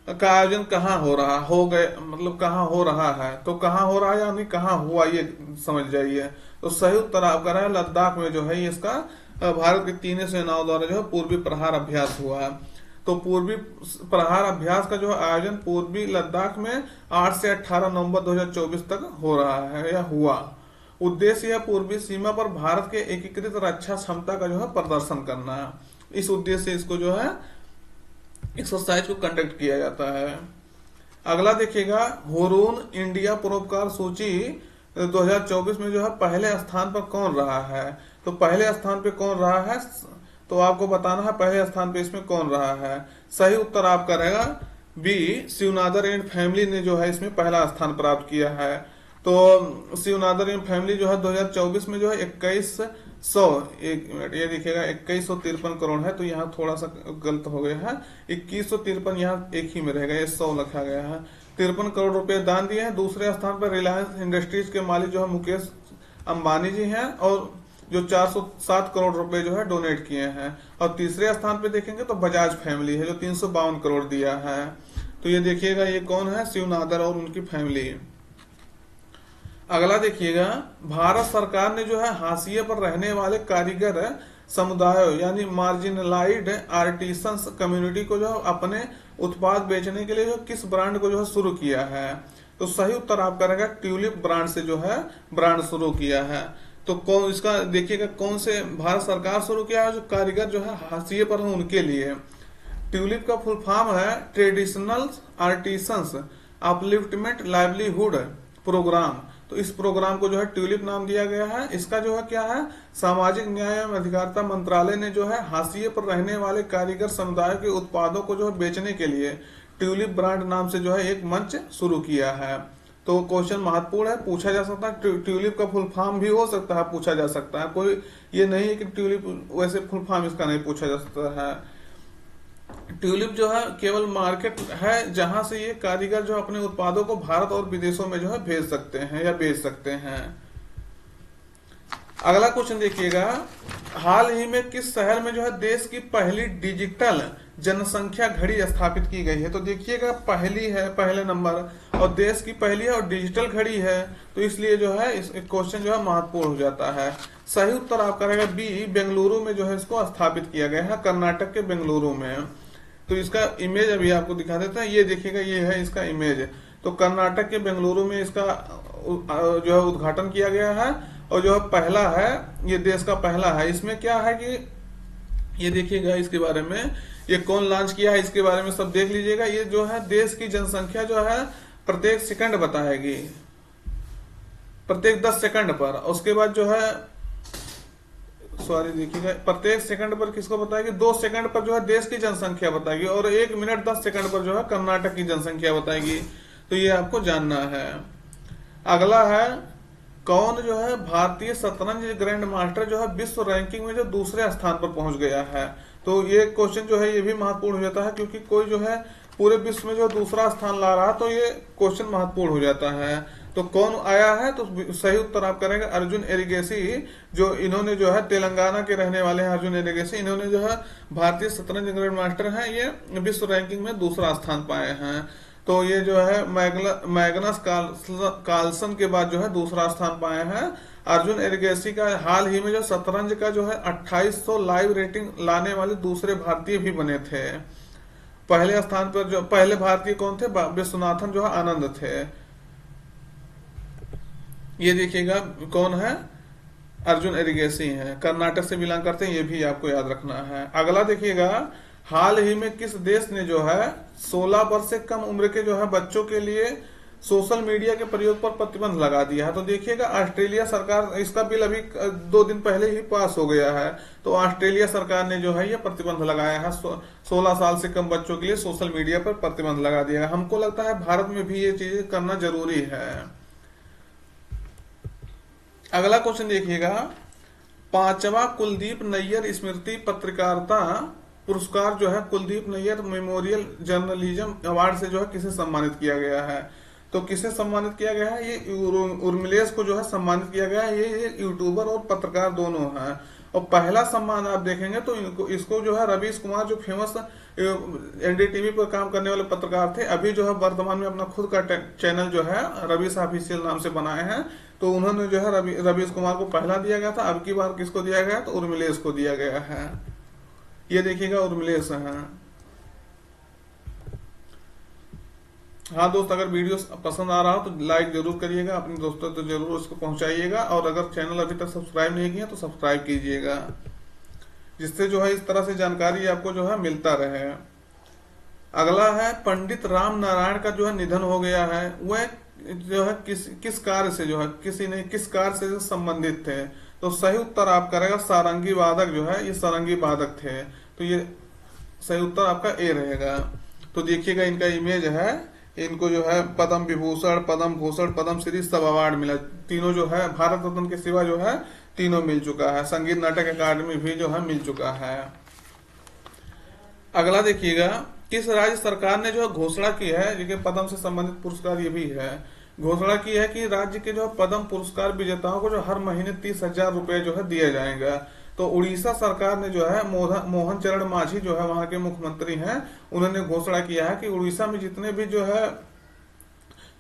का आयोजन कहाँ हो रहा मतलब कहाँ हो रहा है, तो कहाँ हो रहा है यानी कहाँ हुआ ये समझ जाइए। तो सही उत्तर आपका है लद्दाख में जो है इसका भारत की तीनों सेनाओं द्वारा जो है पूर्वी प्रहार अभ्यास हुआ है। तो पूर्वी प्रहार अभ्यास का जो आयोजन पूर्वी लद्दाख में 8 से 18 नवंबर 2024 तक हो रहा है या हुआ। उद्देश्य है पूर्वी सीमा पर भारत के एकीकृत रक्षा क्षमता का जो है प्रदर्शन करना है। इस उद्देश्य से इसको जो है एक्सरसाइज को कंडक्ट किया जाता है। अगला देखिएगा, हुरून इंडिया परोपकार सूची 2024 में जो है पहले स्थान पर कौन रहा है। तो पहले स्थान पे कौन रहा है, तो आपको बताना है पहले स्थान पे इसमें कौन रहा है। सही उत्तर आपका रहेगा बी, शिवनादर एंड फैमिली ने जो है इसमें पहला स्थान प्राप्त किया है। तो शिवनादर एंड फैमिली जो है 2024 में जो है 2100, एक मिनट ये देखिएगा 2153 करोड़ है, तो यहाँ थोड़ा सा गलत हो गया है, 2153 यहाँ एक ही में रहेगा, ये 100 लिखा गया है। 53 करोड़ रुपए दान दिए हैं। दूसरे स्थान पर रिलायंस इंडस्ट्रीज के मालिक जो है मुकेश अंबानी जी हैं, और जो 407 करोड़ रुपए जो है डोनेट किए हैं। और तीसरे स्थान पे देखेंगे तो बजाज फैमिली है जो 352 करोड़ दिया है। तो ये देखिएगा ये कौन है, शिवनादर और उनकी फैमिली। अगला देखिएगा, भारत सरकार ने जो है हाशिए पर रहने वाले कारीगर समुदायों यानी मार्जिनलाइज्ड आर्टिसंस कम्युनिटी को जो अपने उत्पाद बेचने के लिए जो किस ब्रांड को जो है शुरू किया है। तो सही उत्तर आपका रहेगा ट्यूलिप ब्रांड से जो है ब्रांड शुरू किया है। तो कौन इसका देखिएगा कौन से भारत सरकार शुरू किया है, जो कारीगर जो है हाशिए पर हैं उनके लिए। ट्यूलिप का फुल फॉर्म है traditional artisans upliftment livelihood programme. तो इस प्रोग्राम को जो है ट्यूलिप नाम दिया गया है। इसका जो है क्या है, सामाजिक न्याय एवं अधिकारिता मंत्रालय ने जो है हाशिए पर रहने वाले कारीगर समुदाय के उत्पादों को जो है बेचने के लिए ट्यूलिप ब्रांड नाम से जो है एक मंच शुरू किया है। तो क्वेश्चन महत्वपूर्ण है, पूछा जा सकता है, ट्यूलिप का फुल फॉर्म भी हो सकता है, पूछा जा सकता है। कोई ये नहीं है कि ट्यूलिप वैसे फुल फॉर्म इसका नहीं पूछा जा सकता है। ट्यूलिप जो है केवल मार्केट है जहां से ये कारीगर जो अपने उत्पादों को भारत और विदेशों में जो है भेज सकते हैं या बेच सकते हैं। अगला क्वेश्चन देखिएगा, हाल ही में किस शहर में जो है देश की पहली डिजिटल जनसंख्या घड़ी स्थापित की गई है? तो देखिएगा, पहली है, पहले नंबर, और देश की पहली है और डिजिटल घड़ी है, तो इसलिए जो है इस क्वेश्चन जो है महत्वपूर्ण हो जाता है। सही उत्तर आपका रहेगा बी, बेंगलुरु में जो है इसको स्थापित किया गया है, कर्नाटक के बेंगलुरु में। तो इसका इमेज अभी आपको दिखा देता है, ये देखिएगा, ये है इसका इमेज। तो कर्नाटक के बेंगलुरु में इसका जो है उद्घाटन किया गया है, और जो है पहला है, ये देश का पहला है। इसमें क्या है कि ये देखिएगा, इसके बारे में ये कौन लॉन्च किया है इसके बारे में सब देख लीजिएगा। ये जो है देश की जनसंख्या जो है प्रत्येक सेकंड बताएगी, प्रत्येक 10 सेकंड पर। उसके बाद जो है सॉरी देखिएगा, प्रत्येक सेकंड पर किसको बताएगी? 2 सेकंड पर जो है देश की जनसंख्या बताएगी, और 1 मिनट 10 सेकंड पर जो है कर्नाटक की जनसंख्या बताएगी। तो ये आपको जानना है। अगला है, कौन जो है भारतीय शतरंज ग्रैंड मास्टर जो है विश्व रैंकिंग में जो दूसरे स्थान पर पहुंच गया है? तो ये क्वेश्चन जो है ये भी महत्वपूर्ण हो जाता है, क्योंकि कोई जो है पूरे विश्व में जो दूसरा स्थान ला रहा है, तो ये क्वेश्चन महत्वपूर्ण हो जाता है। तो कौन आया है? तो सही उत्तर आप करेंगे अर्जुन एरिगेसी, जो इन्होंने जो है तेलंगाना के रहने वाले हैं अर्जुन एरिगेसी। इन्होंने जो है भारतीय शतरंज ग्रैंड मास्टर हैं, ये विश्व रैंकिंग में दूसरा स्थान पाए हैं। तो ये जो है मैग्नस कार्लसन के बाद जो है दूसरा स्थान पाए हैं। अर्जुन एरिगेसी का हाल ही में जो शतरंज का जो है 2800 लाइव रेटिंग लाने वाले दूसरे भारतीय भी बने थे। पहले स्थान पर जो पहले भारतीय कौन थे? विश्वनाथन जो है आनंद थे। ये देखिएगा कौन है? अर्जुन एरिगेसी हैं, कर्नाटक से बिलोंग करते हैं, ये भी आपको याद रखना है। अगला देखिएगा, हाल ही में किस देश ने जो है 16 वर्ष से कम उम्र के जो है बच्चों के लिए सोशल मीडिया के प्रयोग पर प्रतिबंध लगा दिया है? तो देखिएगा, ऑस्ट्रेलिया सरकार, इसका बिल अभी 2 दिन पहले ही पास हो गया है। तो ऑस्ट्रेलिया सरकार ने जो है ये प्रतिबंध लगाया है, 16 साल से कम बच्चों के लिए सोशल मीडिया पर प्रतिबंध लगा दिया है। हमको लगता है भारत में भी ये चीजें करना जरूरी है। अगला क्वेश्चन देखिएगा, 5वां कुलदीप नैयर स्मृति पत्रकारिता पुरस्कार जो है Kuldip Nayar memorial journalism award से जो है किसे सम्मानित किया गया है? तो किसे सम्मानित किया गया है? ये उर्मिलेश को जो है सम्मानित किया गया है। ये यूट्यूबर और पत्रकार दोनों हैं। और पहला सम्मान आप देखेंगे तो इसको जो है रवीश कुमार, जो फेमस एनडीटीवी पर काम करने वाले पत्रकार थे, अभी जो है वर्तमान में अपना खुद का चैनल जो है रवीश ऑफिशियल नाम से बनाए हैं। तो उन्होंने जो है रवीश कुमार को पहला दिया गया था, अब की बार किसको दिया गया? तो उर्मिलेश को दिया गया है। ये देखिएगा, उर्मिलेश है। हाँ दोस्त, अगर वीडियो पसंद आ रहा हो तो लाइक जरूर करिएगा, अपने दोस्तों तो जरूर उसको पहुंचाइएगा, और अगर चैनल अभी तक सब्सक्राइब नहीं किया तो सब्सक्राइब कीजिएगा, जिससे जो है इस तरह से जानकारी आपको जो है मिलता रहे। अगला है, पंडित राम नारायण का जो है निधन हो गया है, वह जो है किस कार्य से जो है किस कार्य से संबंधित थे? तो सही उत्तर आप करेगा सारंगी वादक जो है, ये सारंगी वादक थे। तो ये सही उत्तर आपका ए रहेगा। तो देखिएगा, इनका इमेज है, इनको जो है पद्म विभूषण, पद्म भूषण, पद्म श्री सब अवार्ड मिला। तीनों जो है भारत रत्न के सिवा जो है तीनों मिल चुका है। संगीत नाटक अकादमी भी जो है मिल चुका है। अगला देखिएगा, किस राज्य सरकार ने जो घोषणा की है, देखिए पद्म से संबंधित पुरस्कार ये भी है, घोषणा की है कि राज्य के जो पद्म पुरस्कार विजेताओं को जो हर महीने 30,000 रुपए जो है दिया जाएगा। तो उड़ीसा सरकार ने जो है मोहन चरण मांझी जो है वहां के मुख्यमंत्री हैं, उन्होंने घोषणा किया है कि उड़ीसा में जितने भी जो है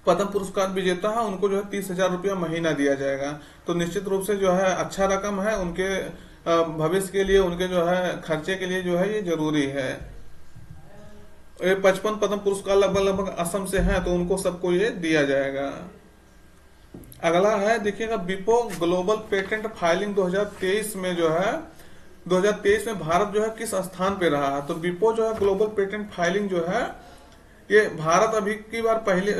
पद्म पुरस्कार विजेता है उनको जो है 30,000 रुपया महीना दिया जाएगा। तो निश्चित रूप से जो है अच्छा रकम है, उनके भविष्य के लिए, उनके जो है खर्चे के लिए जो है ये जरूरी है। 55 पद्म पुरस्कार लगभग असम से हैं, तो उनको सबको ये दिया जाएगा। अगला है, देखिएगा, विपो ग्लोबल पेटेंट फाइलिंग 2023 में जो है 2023 में भारत जो है किस स्थान पे रहा है? तो विपो जो है ग्लोबल पेटेंट फाइलिंग जो है, ये भारत अभी की बार पहले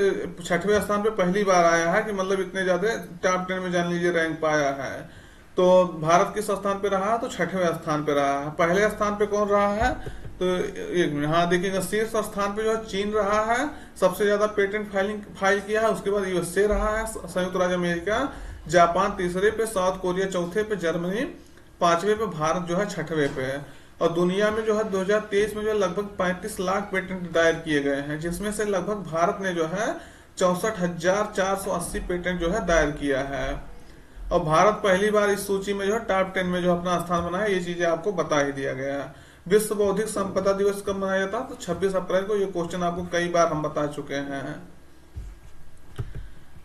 6वें स्थान पे पहली बार आया है, कि मतलब इतने ज्यादा टॉप 10 में जान लीजिए रैंक पाया है। तो भारत किस स्थान पे रहा? तो 6वें स्थान पे रहा है। पहले स्थान पे कौन रहा है? तो एक मिनट, हाँ देखिएगा, शीर्ष स्थान पे जो है चीन रहा है, सबसे ज्यादा पेटेंट फाइल किया है। उसके बाद यूएसए रहा है, संयुक्त राज्य अमेरिका, जापान तीसरे पे, साउथ कोरिया चौथे पे, जर्मनी 5वें पे, भारत जो है 6वें पे। और दुनिया में जो है 2023 में जो है लगभग 35 लाख पेटेंट दायर किए गए हैं, जिसमें से लगभग भारत ने जो है 64,480 पेटेंट जो है दायर किया है। और भारत पहली बार इस सूची में जो है टॉप 10 में जो अपना स्थान बनाया, ये चीजें आपको बता ही दिया गया है। विश्व बौद्धिक संपदा दिवस कब मनाया जाता है? तो 26 अप्रैल को। ये क्वेश्चन आपको कई बार हम बता चुके हैं।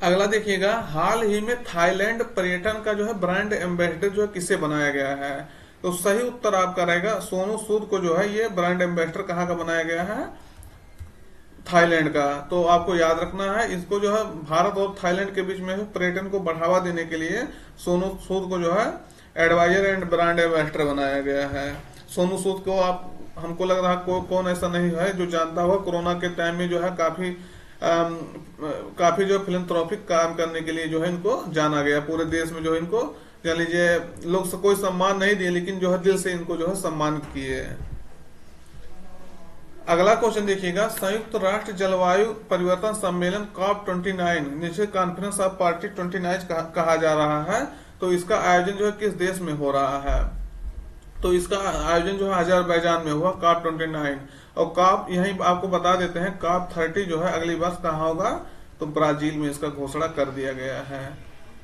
अगला देखिएगा, हाल ही में थाईलैंड पर्यटन का जो है ब्रांड एम्बेसडर जो है किसे बनाया गया है? तो सही उत्तर आपका रहेगा सोनू सूद को जो है ये ब्रांड एम्बेसडर कहाँ का बनाया गया है? थाईलैंड का। तो आपको याद रखना है, इसको जो है भारत और थाईलैंड के बीच में पर्यटन को बढ़ावा देने के लिए सोनू सूद को जो है एडवाइजर एंड ब्रांड एम्बेसडर बनाया गया है। सोनू सूद को आप, हमको लग रहा है कौन ऐसा नहीं है जो जानता हुआ, कोरोना के टाइम में जो है काफी जो फिलैंथ्रोपिक काम करने के लिए जो है इनको जाना गया। पूरे देश में जो है इनको जान लीजिए लोग कोई सम्मान नहीं दिए, लेकिन जो है दिल से इनको जो है सम्मानित किए। अगला क्वेश्चन देखिएगा, संयुक्त राष्ट्र जलवायु परिवर्तन सम्मेलन COP29 जिसे कॉन्फ्रेंस ऑफ पार्टी 29 कहा जा रहा है, तो इसका आयोजन जो है किस देश में हो रहा है? तो इसका आयोजन जो है अजरबैजान में हुआ COP29। और COP यही आपको बता देते हैं, COP30 जो है अगली वर्ष कहाँ होगा? तो ब्राजील में इसका घोषणा कर दिया गया है।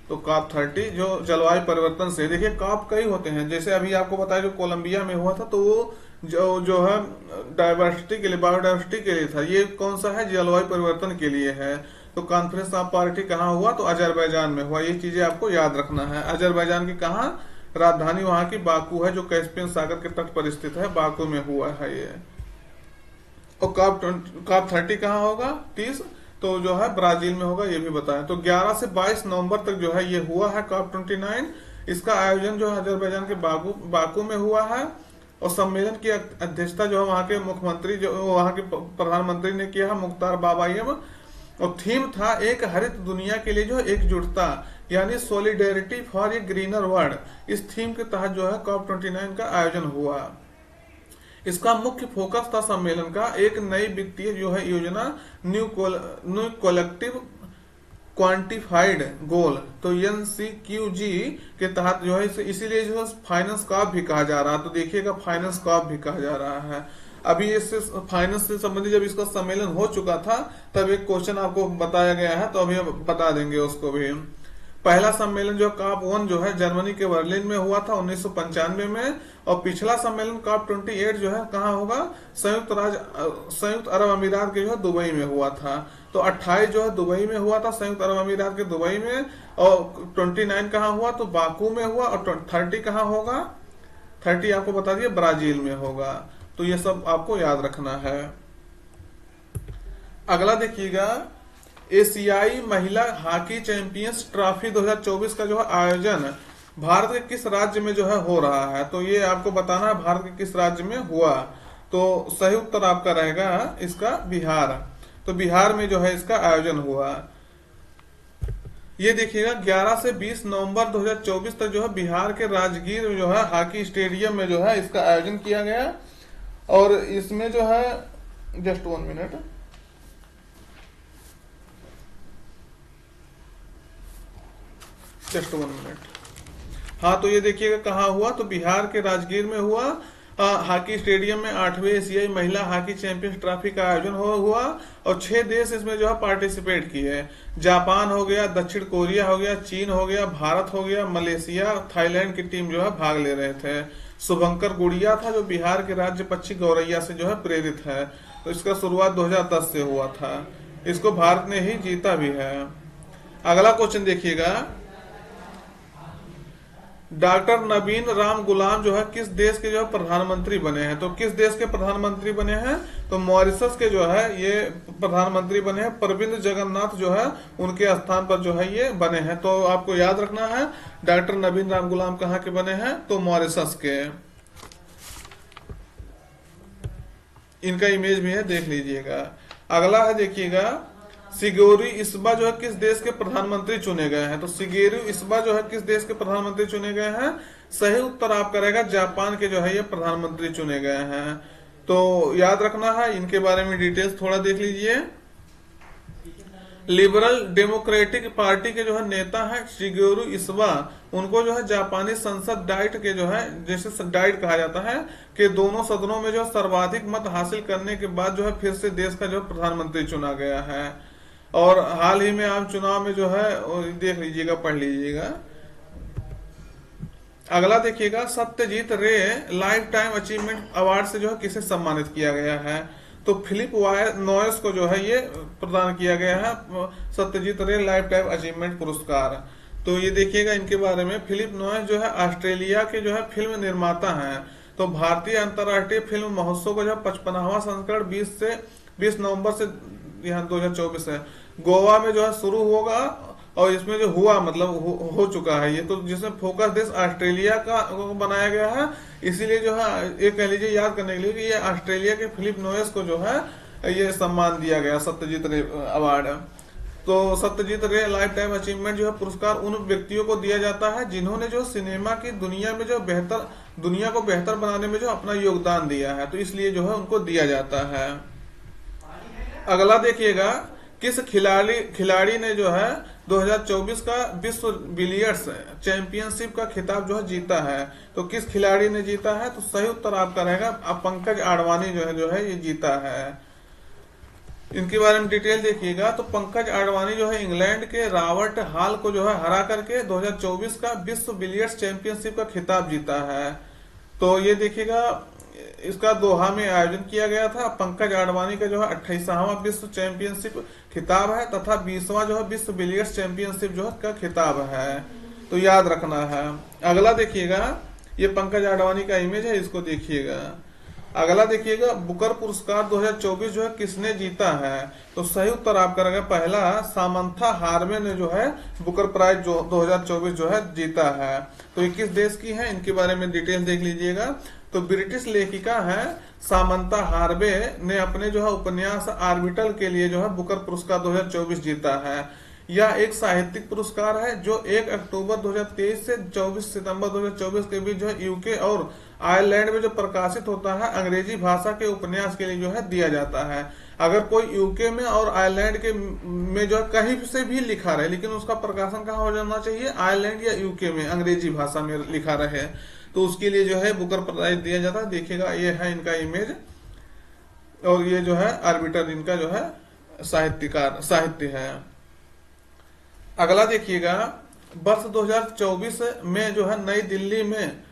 तो COP30 जो जलवायु परिवर्तन से, देखिए COP कई होते हैं, जैसे अभी आपको बताया जो कोलंबिया में हुआ था, तो वो जो है डायवर्सिटी के लिए, बायोडायवर्सिटी के लिए था। ये कौन सा है? जलवायु परिवर्तन के लिए है। तो कॉन्फ्रेंस ऑफ पार्टी कहाँ हुआ? तो अजरबैजान में हुआ। ये चीजें आपको याद रखना है। अजरबैजान की कहाँ राजधानी वहां की बाकू है, जो कैस्पियन सागर के तट पर स्थित है, बाकू में हुआ है ये। और COP30 कहाँ होगा? 30 तो जो है ब्राजील में होगा, ये भी बताएं। तो 11 से 22 नवंबर तक जो है ये हुआ है COP29। इसका आयोजन जो है अजरबैजान के बाकू में हुआ है। और सम्मेलन की अध्यक्षता जो है वहां के मुख्यमंत्री, जो वहां के प्रधानमंत्री ने किया है, मुख्तार बाबायम। और थीम था एक हरित दुनिया के लिए जो है एकजुटता, यानी solidarity for a greener world. इस थीम के तहत जो है COP29 का आयोजन हुआ। इसका मुख्य फोकस था सम्मेलन का एक नई वित्तीय जो है योजना, न्यू कलेक्टिव क्वांटिफाइड गोल, तो NCQG के तहत जो है इसीलिए जो है फाइनेंस कॉप भी कहा जा रहा है। तो देखिएगा फाइनेंस कॉप भी कहा जा रहा है। अभी इससे फाइनेंस से संबंधित जब इसका सम्मेलन हो चुका था, तब एक क्वेश्चन आपको बताया गया है, तो अभी हम बता देंगे उसको भी। पहला सम्मेलन जो COP1 जो है जर्मनी के बर्लिन में हुआ था 1995 में। और पिछला सम्मेलन COP28 जो है कहाँ होगा? संयुक्त अरब अमीरात के जो है दुबई में हुआ था। तो 28 जो है दुबई में हुआ था, संयुक्त अरब अमीरात के दुबई में। और 29 कहाँ हुआ? तो बाकू में हुआ। और 30 कहाँ होगा? 30 आपको बता दिए ब्राजील में होगा। तो ये सब आपको याद रखना है। अगला देखिएगा, एशियाई महिला हॉकी चैंपियंस ट्रॉफी 2024 का जो है आयोजन भारत के किस राज्य में जो है हो रहा है? तो ये आपको बताना है भारत के किस राज्य में हुआ। तो सही उत्तर आपका रहेगा इसका बिहार। तो बिहार में जो है इसका आयोजन हुआ। ये देखिएगा 11 से 20 नवंबर 2024 तक जो है बिहार के राजगीर में जो है हॉकी स्टेडियम में जो है इसका आयोजन किया गया। और इसमें जो है जस्ट 1 मिनट, हाँ, तो ये देखिएगा कहाँ हुआ? तो बिहार के राजगीर में हुआ। हॉकी स्टेडियम में 8वें एशियाई महिला हॉकी चैंपियंस ट्रॉफी का आयोजन हुआ। और 6 देश इसमें जो है पार्टिसिपेट किए। जापान हो गया, दक्षिण कोरिया हो गया, चीन हो गया, भारत हो गया, मलेशिया, थाईलैंड की टीम जो है भाग ले रहे थे। शुभंकर गुड़िया था जो बिहार के राज्य पक्षी गौरैया से जो है प्रेरित है। तो इसका शुरुआत 2010 से हुआ था। इसको भारत ने ही जीता भी है। अगला क्वेश्चन देखिएगा, डॉक्टर नवीन राम गुलाम जो है किस देश के जो है प्रधानमंत्री बने हैं? तो किस देश के प्रधानमंत्री बने हैं? तो मॉरिशस के जो है ये प्रधानमंत्री बने हैं। प्रविंद जगन्नाथ जो है उनके स्थान पर जो है ये बने हैं। तो आपको याद रखना है डॉक्टर नवीन राम गुलाम कहाँ के बने हैं? तो मॉरिशस के। इनका इमेज भी है, देख लीजिएगा। अगला है देखिएगा, शिगेरू इसबा जो है किस देश के प्रधानमंत्री चुने गए हैं? तो शिगेरू इसबा जो है किस देश के प्रधानमंत्री चुने गए हैं? सही उत्तर आपका रहेगा जापान के जो है ये प्रधानमंत्री चुने गए हैं। तो याद रखना है, इनके बारे में डिटेल्स थोड़ा देख लीजिए। लिबरल डेमोक्रेटिक पार्टी के जो है नेता है शिगेरू इसबा, उनको जो है जापानी संसद डाइट के जो है, जैसे डाइट कहा जाता है, कि दोनों सदनों में जो सर्वाधिक मत हासिल करने के बाद जो है फिर से देश का जो प्रधानमंत्री चुना गया है। और हाल ही में आम चुनाव में जो है देख लीजिएगा, पढ़ लीजिएगा, अगला देखिएगा, सत्यजीत रे लाइफ टाइम अचीवमेंट अवार्ड से जो है किसे सम्मानित किया गया है? तो फिलिप नोयस को जो है ये प्रदान किया गया है सत्यजीत रे लाइफ टाइम अचीवमेंट पुरस्कार। तो ये देखिएगा इनके बारे में, फिलिप नोयस जो है ऑस्ट्रेलिया के जो है फिल्म निर्माता हैं। तो भारतीय अंतर्राष्ट्रीय फिल्म महोत्सव का जो 55वां संस्करण 20 नवंबर से यहाँ 2024 है गोवा में जो है शुरू होगा, और इसमें जो हुआ मतलब हो चुका है ये, तो जिसमें फोकस देश ऑस्ट्रेलिया का बनाया गया है। इसीलिए जो है ये कह लीजिए याद करने के लिए कि ये ऑस्ट्रेलिया के फिलिप नोयस को जो है ये सम्मान दिया गया सत्यजीत रे अवार्ड। तो सत्यजीत रे लाइफ टाइम अचीवमेंट जो है पुरस्कार उन व्यक्तियों को दिया जाता है जिन्होंने जो सिनेमा की दुनिया में जो दुनिया को बेहतर बनाने में जो अपना योगदान दिया है, तो इसलिए जो है उनको दिया जाता है। अगला देखिएगा, किस खिलाड़ी ने जो है 2024 का विश्व बिलियर्ड्स चैंपियनशिप का खिताब जो है जीता है? तो किस खिलाड़ी ने जीता है? तो सही उत्तर आपका रहेगा पंकज आडवाणी जो है ये जीता है। इनके बारे में डिटेल देखिएगा, तो पंकज आडवाणी जो है इंग्लैंड के रॉबर्ट हॉल को जो है हरा करके 2024 का विश्व बिलियर्ड्स चैंपियनशिप का खिताब जीता है। तो ये देखिएगा इसका दोहा में आयोजन किया गया था। पंकज आडवाणी का जो है 28वां विश्व चैंपियनशिप खिताब है तथा 20वां जो है विश्व बिलियर्ड्स चैंपियनशिप जो है का खिताब है, तो याद रखना है। अगला देखिएगा, ये पंकज आडवाणी का इमेज है, इसको देखिएगा। अगला देखिएगा, बुकर पुरस्कार 2024 जो है किसने जीता है? तो सही उत्तर आपका रहेगा पहला, सामंथा हार्वे ने जो है बुकर प्राइज जो 2024 जो है जीता है। तो ये किस देश की है, इनके बारे में डिटेल देख लीजिएगा। तो ब्रिटिश लेखिका है सामंथा हार्वे ने अपने जो है उपन्यास आर्बिटल के लिए जो है बुकर पुरस्कार 2024 जीता है। यह एक साहित्यिक पुरस्कार है जो 1 अक्टूबर 2023 से 24 सितंबर 2024 के बीच जो है यूके और आयरलैंड में जो प्रकाशित होता है अंग्रेजी भाषा के उपन्यास के लिए जो है दिया जाता है। अगर कोई यूके में और आयरलैंड के में जो है कहीं से भी लिखा रहे, लेकिन उसका प्रकाशन कहाँ हो जाना चाहिए, आयरलैंड या यूके में अंग्रेजी भाषा में लिखा रहे, तो उसके लिए जो है बुकर प्राइज दिया जाता है। देखिएगा ये है इनका इमेज, और ये जो है आर्बिटर इनका जो है साहित्य है। अगला देखिएगा, वर्ष 2024 में जो है नई दिल्ली में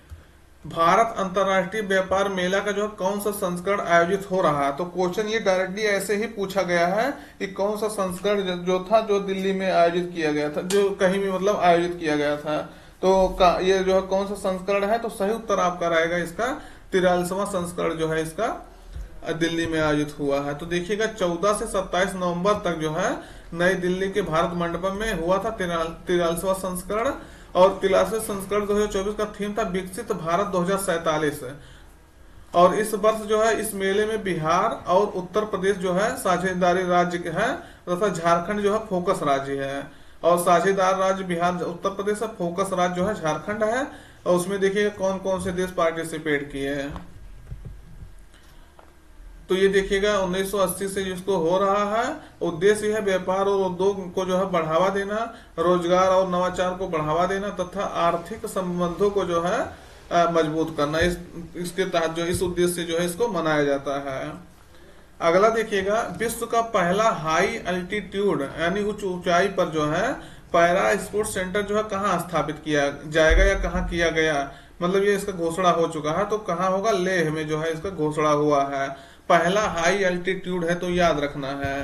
भारत अंतर्राष्ट्रीय व्यापार मेला का जो है कौन सा संस्करण आयोजित हो रहा है? तो क्वेश्चन ये डायरेक्टली ऐसे ही पूछा गया है कि कौन सा संस्करण जो था जो दिल्ली में आयोजित किया गया था, जो कहीं भी मतलब आयोजित किया गया था, तो ये जो है कौन सा संस्करण है? तो सही उत्तर आपका रहेगा इसका 43वां संस्करण जो है इसका दिल्ली में आयोजित हुआ है। तो देखिएगा 14 से 27 नवंबर तक जो है नई दिल्ली के भारत मंडपम में हुआ था 43वां संस्करण, और 43वें संस्करण 2024 का थीम था विकसित भारत 2047। और इस वर्ष जो है इस मेले में बिहार और उत्तर प्रदेश जो है साझेदारी राज्य है तथा झारखंड जो है फोकस राज्य है। और साझेदार राज्य बिहार उत्तर प्रदेश है, फोकस राज्य जो है झारखंड है। और उसमें देखिएगा कौन कौन से देश पार्टिसिपेट किए हैं। तो ये देखिएगा 1980 से जिसको हो रहा है, उद्देश्य है व्यापार और उद्योग को जो है बढ़ावा देना, रोजगार और नवाचार को बढ़ावा देना तथा आर्थिक संबंधों को जो है मजबूत करना। इसके तहत जो इस उद्देश्य से जो है इसको मनाया जाता है। अगला देखिएगा, विश्व का पहला हाई अल्टीट्यूड यानी उच्च ऊंचाई पर जो है पैरा स्पोर्ट्स सेंटर जो है कहाँ स्थापित किया जाएगा या कहाँ किया गया, मतलब ये इसका घोषणा हो चुका है, तो कहाँ होगा, लेह में जो है इसका घोषणा हुआ है। पहला हाई अल्टीट्यूड है, तो याद रखना है।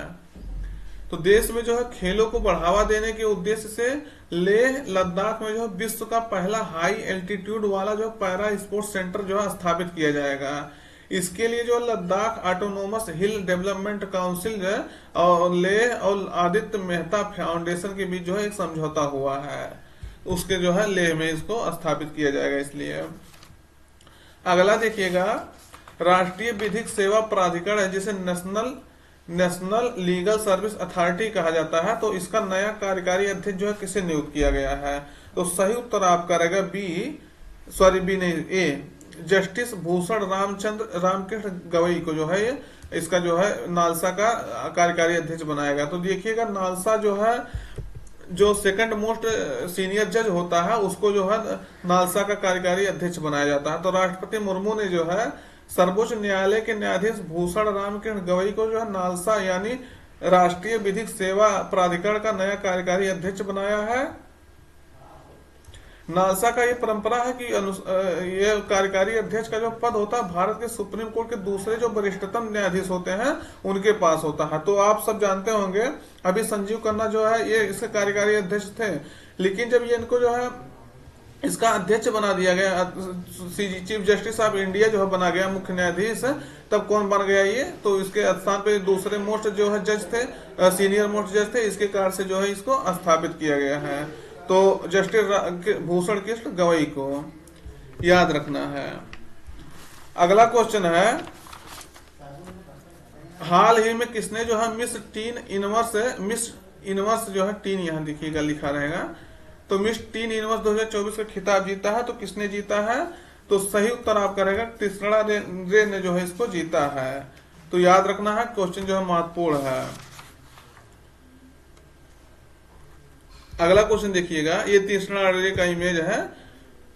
तो देश में जो है खेलों को बढ़ावा देने के उद्देश्य से लेह लद्दाख में जो है विश्व का पहला हाई एल्टीट्यूड वाला जो पैरा स्पोर्ट्स सेंटर जो है स्थापित किया जाएगा। इसके लिए जो लद्दाख ऑटोनोमस हिल डेवलपमेंट काउंसिल और लेह और आदित्य मेहता फाउंडेशन के बीच जो है एक समझौता हुआ है, उसके जो है लेह में इसको स्थापित किया जाएगा। इसलिए अगला देखिएगा, राष्ट्रीय विधिक सेवा प्राधिकरण है जिसे नेशनल लीगल सर्विस अथॉरिटी कहा जाता है, तो इसका नया कार्यकारी अध्यक्ष जो है किसे नियुक्त किया गया है? तो सही उत्तर आपका रहेगा ए, जस्टिस भूषण रामकृष्ण गवई को जो है इसका जो है नालसा का कार्यकारी अध्यक्ष बनाएगा। तो देखिएगा नालसा जो है जो सेकंड मोस्ट सीनियर जज होता है उसको जो है नालसा का कार्यकारी अध्यक्ष बनाया जाता है। तो राष्ट्रपति मुर्मू ने जो है सर्वोच्च न्यायालय के न्यायाधीश भूषण रामकृष्ण गवई को जो है नालसा यानी राष्ट्रीय विधिक सेवा प्राधिकरण का नया कार्यकारी अध्यक्ष बनाया है। नालसा का ये परंपरा है कि ये कार्यकारी अध्यक्ष का जो पद होता है भारत के सुप्रीम कोर्ट के दूसरे जो वरिष्ठतम न्यायाधीश होते हैं उनके पास होता है। तो आप सब जानते होंगे अभी संजीव खन्ना जो है ये इसके कार्यकारी अध्यक्ष थे, लेकिन जब ये इनको जो है इसका अध्यक्ष बना दिया गया, चीफ जस्टिस ऑफ इंडिया जो है बना गया मुख्य न्यायाधीश, तब कौन बन गया ये, तो इसके स्थान पे दूसरे मोस्ट जो है जज थे, सीनियर मोस्ट जज थे, इसके कारण से जो है इसको स्थापित किया गया है। तो जस्टिस भूषण कृष्ण गवई को याद रखना है। अगला क्वेश्चन है, हाल ही में किसने जो है मिस इनवर्स जो है टीन यहाँ देखिएगा लिखा रहेगा, तो मिस टीन इनवर्स 2024 का खिताब जीता है। तो किसने जीता है, तो सही उत्तर आपका रहेगा तीसरा रे ने जो है इसको जीता है। तो याद रखना है, क्वेश्चन जो है महत्वपूर्ण है। अगला क्वेश्चन देखिएगा, ये तीसरा रे का इमेज है।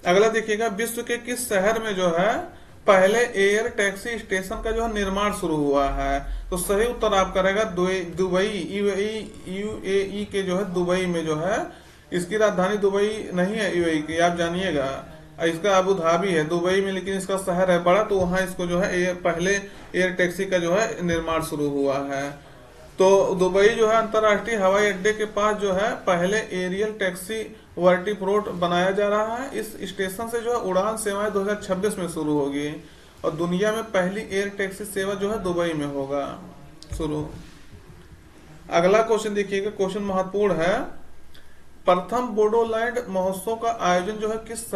अगला देखिएगा, विश्व के किस शहर में जो है पहले एयर टैक्सी स्टेशन का जो है निर्माण शुरू हुआ है। तो सही उत्तर आपका रहेगा दुबई, यूएई के जो है दुबई में जो है, इसकी राजधानी दुबई नहीं है यूएई की, आप जानिएगा, इसका अबू धाबी है दुबई में, लेकिन इसका शहर है बड़ा, तो वहां इसको जो है पहले एयर टैक्सी का जो है निर्माण शुरू हुआ है। तो दुबई जो है अंतर्राष्ट्रीय हवाई अड्डे के पास जो है पहले एरियल टैक्सी वर्टिप्रोट बनाया जा रहा है। इस स्टेशन से जो है उड़ान सेवाएं 2026 में शुरू होगी और दुनिया में पहली एयर टैक्सी सेवा जो है दुबई में होगा शुरू। अगला क्वेश्चन देखिएगा, क्वेश्चन महत्वपूर्ण है। प्रथम बोडोलैंड महोत्सव का आयोजन जो है किस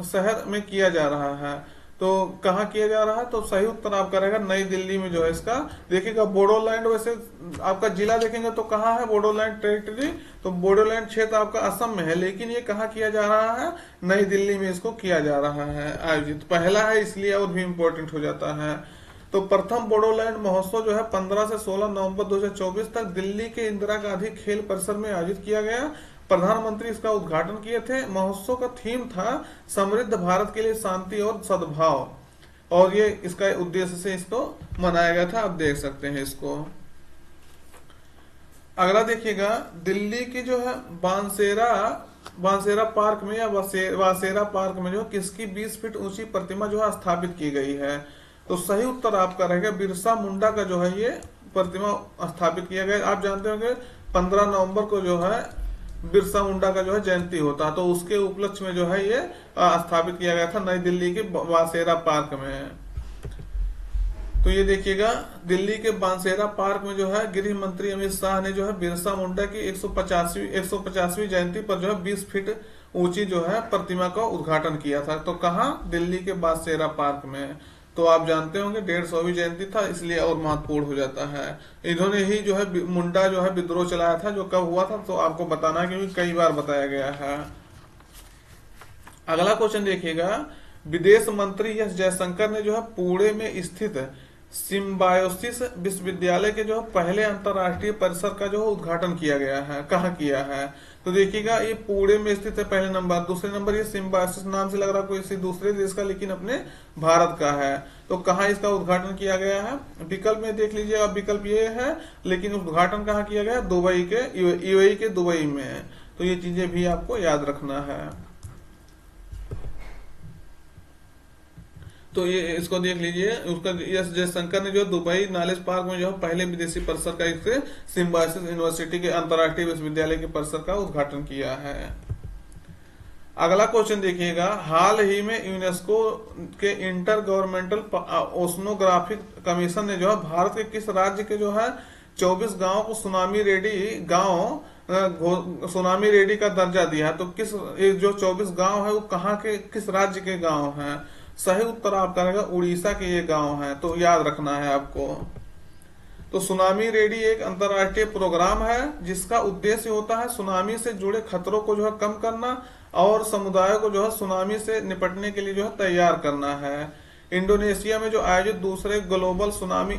शहर में किया जा रहा है, तो कहाँ किया जा रहा है, तो सही उत्तर आपका रहेगा नई दिल्ली में जो है इसका। देखिएगा बोडोलैंड, वैसे आपका जिला देखेंगे तो कहाँ है बोडोलैंड टेरिटरी, तो बोडोलैंड क्षेत्र आपका असम में है, लेकिन ये कहाँ किया जा रहा है, नई दिल्ली में इसको किया जा रहा है आयोजित। पहला है इसलिए और भी इम्पोर्टेंट हो जाता है। तो प्रथम बोडोलैंड महोत्सव जो है 15 से 16 नवंबर 2024 तक दिल्ली के इंदिरा गांधी खेल परिसर में आयोजित किया गया। प्रधानमंत्री इसका उद्घाटन किए थे। महोत्सव का थीम था समृद्ध भारत के लिए शांति और सद्भाव, और ये इसका उद्देश्य से इसको मनाया गया था, आप देख सकते हैं इसको। अगला देखिएगा, दिल्ली की जो है बांसेरा पार्क में या वासेरा पार्क में जो किसकी 20 फीट ऊंची प्रतिमा जो है स्थापित की गई है। तो सही उत्तर आपका रहेगा बिरसा मुंडा का जो है ये प्रतिमा स्थापित किया गया। आप जानते होंगे 15 नवंबर को जो है बिरसा मुंडा का जो है जयंती होता, तो उसके उपलक्ष्य में जो है ये स्थापित किया गया था नई दिल्ली के वासेरा पार्क में। तो ये देखिएगा, दिल्ली के बांसेरा पार्क में जो है गृह मंत्री अमित शाह ने जो है बिरसा मुंडा की 150वीं जयंती पर जो है 20 फीट ऊंची जो है प्रतिमा का उद्घाटन किया था। तो कहाँ, दिल्ली के बांसेरा पार्क में। तो आप जानते होंगे 150वीं जयंती था, इसलिए और महत्वपूर्ण हो जाता है। इन्होंने ही जो है मुंडा जो है विद्रोह चलाया था, जो कब हुआ था तो आपको बताना है क्योंकि कई बार बताया गया है। अगला क्वेश्चन देखिएगा, विदेश मंत्री एस जयशंकर ने जो है पुणे में स्थित सिम्बायोसिस विश्वविद्यालय के जो पहले अंतर्राष्ट्रीय परिसर का जो उद्घाटन किया गया है, कहाँ किया है, तो देखिएगा ये पुणे में स्थित है पहले नंबर। दूसरे नंबर ये सिम्बायोसिस नाम से लग रहा कोई दूसरे देश का, लेकिन अपने भारत का है। तो कहाँ इसका उद्घाटन किया गया है, विकल्प में देख लीजिए, अब विकल्प ये है, लेकिन उद्घाटन कहाँ किया गया, दुबई के यूएई के दुबई में। तो ये चीजें भी आपको याद रखना है। तो ये इसको देख लीजिए, उसका एस जयशंकर ने जो दुबई नॉलेज पार्क में जो पहले विदेशी परिसर का एक सिम्बायोसिस यूनिवर्सिटी के अंतर्राष्ट्रीय विश्वविद्यालय के परिसर का उद्घाटन किया है। अगला क्वेश्चन देखिएगा, हाल ही में यूनेस्को के इंटर गवर्नमेंटल ओशनोग्राफिक कमीशन ने जो है भारत के किस राज्य के जो है 24 गांव को सुनामी रेडी का दर्जा दिया है। तो किस जो 24 गांव है वो कहाँ के, किस राज्य के गांव हैं। सही उत्तर आपका रहेगा उड़ीसा के ये गांव हैं, तो याद रखना है आपको। तो सुनामी रेडी एक अंतर्राष्ट्रीय प्रोग्राम है जिसका उद्देश्य होता है सुनामी से जुड़े खतरों को जो है कम करना और समुदायों को जो है सुनामी से निपटने के लिए जो है तैयार करना है। इंडोनेशिया में जो आयोजित दूसरे ग्लोबल सुनामी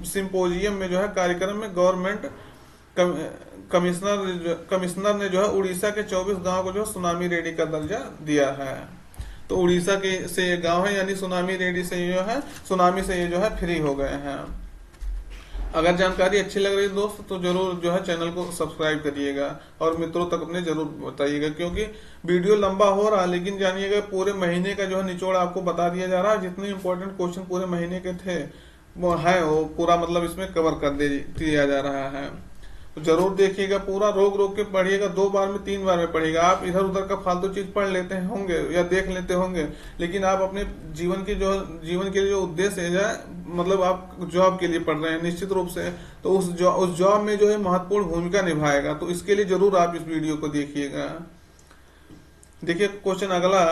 सिंपोजियम में जो है कार्यक्रम में गवर्नमेंट कमिश्नर ने जो है उड़ीसा के 24 गांव को जो है सुनामी रेडी का दर्जा दिया है। तो उड़ीसा के से ये गांव है, यानी सुनामी रेडी से जो है सुनामी से ये जो है फ्री हो गए हैं। अगर जानकारी अच्छी लग रही है दोस्त तो जरूर जो है चैनल को सब्सक्राइब करिएगा और मित्रों तक अपने जरूर बताइएगा, क्योंकि वीडियो लंबा हो रहा है लेकिन जानिएगा पूरे महीने का जो है निचोड़ आपको बता दिया जा रहा है। जितने इंपॉर्टेंट क्वेश्चन पूरे महीने के थे वो पूरा मतलब इसमें कवर कर दिया जा रहा है। तो जरूर देखिएगा, पूरा रोक रोक के पढ़िएगा, 2 बार में 3 बार में पढ़िएगा। आप इधर उधर का फालतू चीज पढ़ लेते होंगे या देख लेते होंगे, लेकिन आप अपने जीवन के लिए जो उद्देश्य है, मतलब आप जॉब के लिए पढ़ रहे हैं निश्चित रूप से, तो उस जॉब में जो है महत्वपूर्ण भूमिका निभाएगा। तो इसके लिए जरूर आप इस वीडियो को देखिएगा। देखिए क्वेश्चन अगला,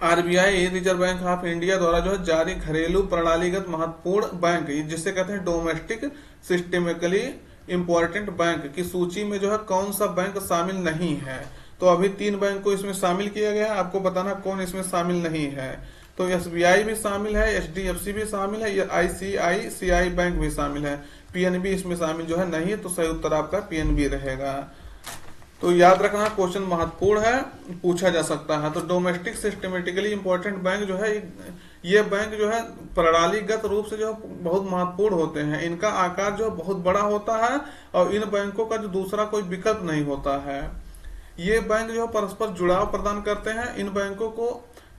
RBI reserve bank of India द्वारा जो है जारी घरेलू प्रणालीगत महत्वपूर्ण बैंक, जिसे कहते हैं डोमेस्टिक सिस्टेमिकली इंपॉर्टेंट बैंक की सूची में जो है कौन सा बैंक शामिल नहीं है। तो अभी 3 बैंक को इसमें शामिल किया गया है, आपको बताना कौन इसमें शामिल नहीं है। तो एसबीआई भी शामिल है, एचडीएफसी भी शामिल है, आईसीआईसीआई बैंक भी शामिल है, पीएनबी इसमें शामिल जो है नहीं। तो सही उत्तर आपका पीएनबी रहेगा। तो याद रखना क्वेश्चन महत्वपूर्ण है, पूछा जा सकता है। तो डोमेस्टिक सिस्टमेटिकली इंपॉर्टेंट बैंक जो है, ये बैंक जो है प्रणालीगत रूप से जो बहुत महत्वपूर्ण होते हैं। इनका आकार जो बहुत बड़ा होता है और इन बैंकों का जो दूसरा कोई विकल्प नहीं होता है। ये बैंक जो परस्पर जुड़ाव प्रदान करते हैं। इन बैंकों को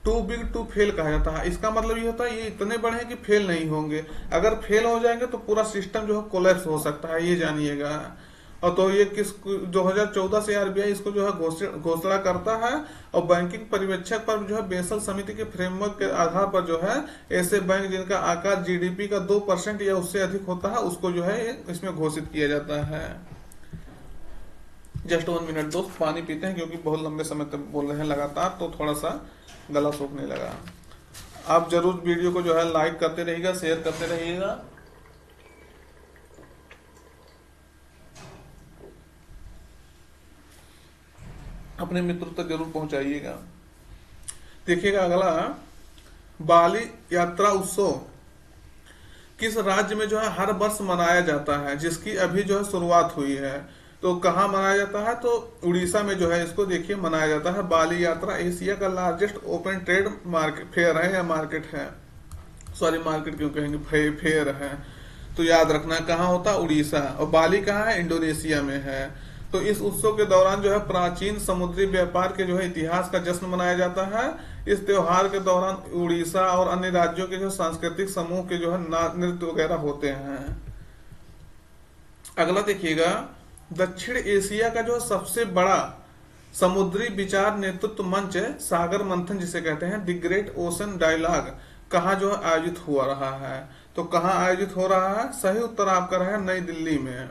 टू बिग टू फेल कहा जाता है। इसका मतलब ये होता है ये इतने बड़े हैं कि फेल नहीं होंगे, अगर फेल हो जाएंगे तो पूरा सिस्टम जो है कोलैप्स हो सकता है, ये जानिएगा। और तो ये 2014 से आरबीआई इसको जो है घोषणा करता है और बैंकिंग पर्यवेक्षक पर जो है बेसल समिति के फ्रेमवर्क के आधार पर जो है ऐसे बैंक जिनका आकार जीडीपी का 2% या उससे अधिक होता है उसको जो है इसमें घोषित किया जाता है। जस्ट 1 मिनट दोस्त, पानी पीते हैं क्योंकि बहुत लंबे समय तक बोल रहे हैं लगातार, तो थोड़ा सा गला सूखने लगा। आप जरूर वीडियो को जो है लाइक करते रहिएगा, शेयर करते रहिएगा। अपने मित्रों तक जरूर पहुंचाइएगा। देखिएगा अगला, बाली यात्रा उत्सव किस राज्य में जो है हर वर्ष मनाया जाता है, जिसकी अभी जो है शुरुआत हुई है। तो कहाँ मनाया जाता है, तो उड़ीसा में जो है इसको देखिए मनाया जाता है। बाली यात्रा एशिया का largest open trade market fair है या मार्केट है, सॉरी मार्केट क्यों कहेंगे, फेयर है। तो याद रखना कहाँ होता है, उड़ीसा। और बाली कहाँ है, इंडोनेशिया में है। तो इस उत्सव के दौरान जो है प्राचीन समुद्री व्यापार के जो है इतिहास का जश्न मनाया जाता है। इस त्योहार के दौरान उड़ीसा और अन्य राज्यों के जो सांस्कृतिक समूह के जो है नृत्य वगैरह होते हैं। अगला देखिएगा, दक्षिण एशिया का जो सबसे बड़ा समुद्री विचार नेतृत्व मंच सागर मंथन जिसे कहते हैं, द ग्रेट ओशन डायलॉग, कहाँ जो है आयोजित हुआ रहा है। तो कहाँ आयोजित हो रहा है, सही उत्तर आपका रहा नई दिल्ली में।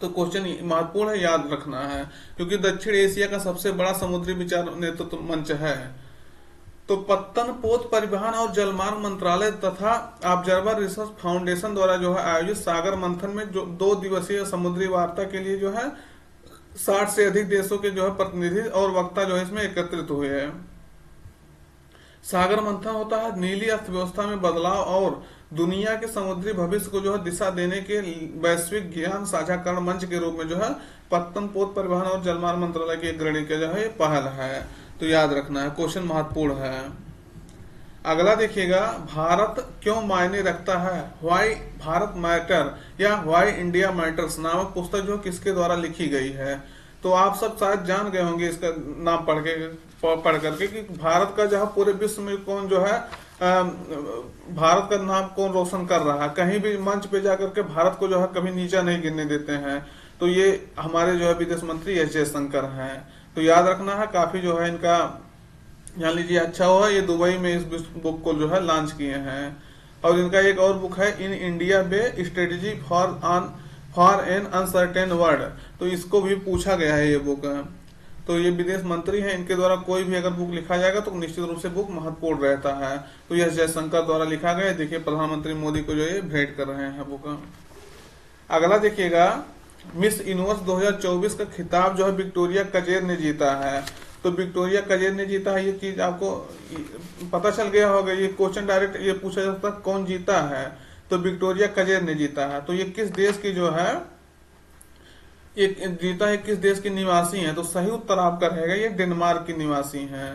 तो क्वेश्चन महत्वपूर्ण है, याद रखना है, क्योंकि दक्षिण एशिया का सबसे बड़ा समुद्री विचार नेतृत्व मंच है। तो पत्तन पोत परिवहन और जलमार्ग मंत्रालय तथा ऑब्जर्वर रिसर्च फाउंडेशन द्वारा जो है आयोजित सागर मंथन में जो 2 दिवसीय समुद्री वार्ता के लिए जो है 60 से अधिक देशों के जो है प्रतिनिधि और वक्ता जो है इसमें एकत्रित हुए हैं। सागर मंथन होता है नीली अर्थव्यवस्था में बदलाव और दुनिया के समुद्री भविष्य को जो है दिशा देने के वैश्विक ज्ञान साझाकरण मंच के रूप में जो है पत्तन पोत परिवहन और जलमार्ग मंत्रालय की अग्रणी का जो है पहल है। तो याद रखना है, क्वेश्चन महत्वपूर्ण है। अगला देखिएगा, भारत क्यों मायने रखता है, व्हाई भारत मैटर या व्हाई इंडिया मैटर्स नामक पुस्तक जो किसके द्वारा लिखी गई है। तो आप सब शायद जान गए होंगे इसका नाम पढ़ करके कि भारत का जो है पूरे विश्व में कौन जो है भारत का नाम कौन रोशन कर रहा है। कहीं भी मंच पे जाकर के भारत को जो है कभी नीचा नहीं गिरने देते हैं। तो ये हमारे जो है विदेश मंत्री एस जयशंकर हैं। तो याद रखना है, काफी जो है इनका जान लीजिए अच्छा हुआ, ये दुबई में इस बुक को जो है लॉन्च किए हैं। और इनका एक और बुक है in India way strategy for an uncertain world, तो इसको भी पूछा गया है ये बुक। तो ये विदेश मंत्री हैं, इनके द्वारा कोई भी अगर बुक लिखा जाएगा तो निश्चित रूप से बुक महत्वपूर्ण रहता है। तो यह जयशंकर द्वारा लिखा गया, देखिए प्रधानमंत्री मोदी को जो ये भेंट कर रहे हैं बुक। अगला देखिएगा, मिस यूनिवर्स 2024 का खिताब जो है विक्टोरिया कजेर ने जीता है। तो विक्टोरिया कजेर ने जीता है, ये चीज आपको पता चल गया होगा। ये क्वेश्चन डायरेक्ट ये पूछा जाता है कौन जीता है, तो विक्टोरिया कजेर ने जीता है। तो ये किस देश की जो है ये जीता है, किस देश के निवासी हैं, तो सही उत्तर आपका रहेगा ये डेनमार्क की निवासी हैं।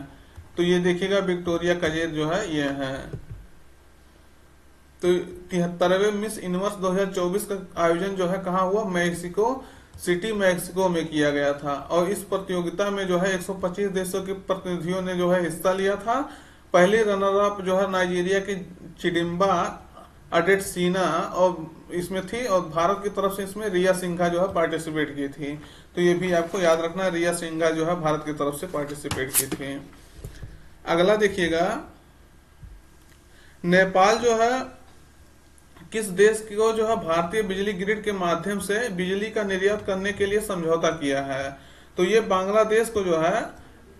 तो ये देखिएगा विक्टोरिया कजेर जो है ये है। तो 73वें मिस यूनिवर्स 2024 का आयोजन जो है कहाँ हुआ, मैक्सिको सिटी मैक्सिको में किया गया था। और इस प्रतियोगिता में जो है 125 देशों के प्रतिनिधियों ने जो है हिस्सा लिया था। पहली रनर अप जो है नाइजीरिया की चिडिम्बा अडेटसीना और इसमें थी, और भारत की तरफ से इसमें रिया सिंघा जो है पार्टिसिपेट की थी। तो ये भी आपको याद रखना, रिया सिंघा जो है भारत की तरफ से पार्टिसिपेट की थी। अगला देखिएगा, नेपाल जो है किस देश को जो है भारतीय बिजली ग्रिड के माध्यम से बिजली का निर्यात करने के लिए समझौता किया है। तो ये बांग्लादेश को जो है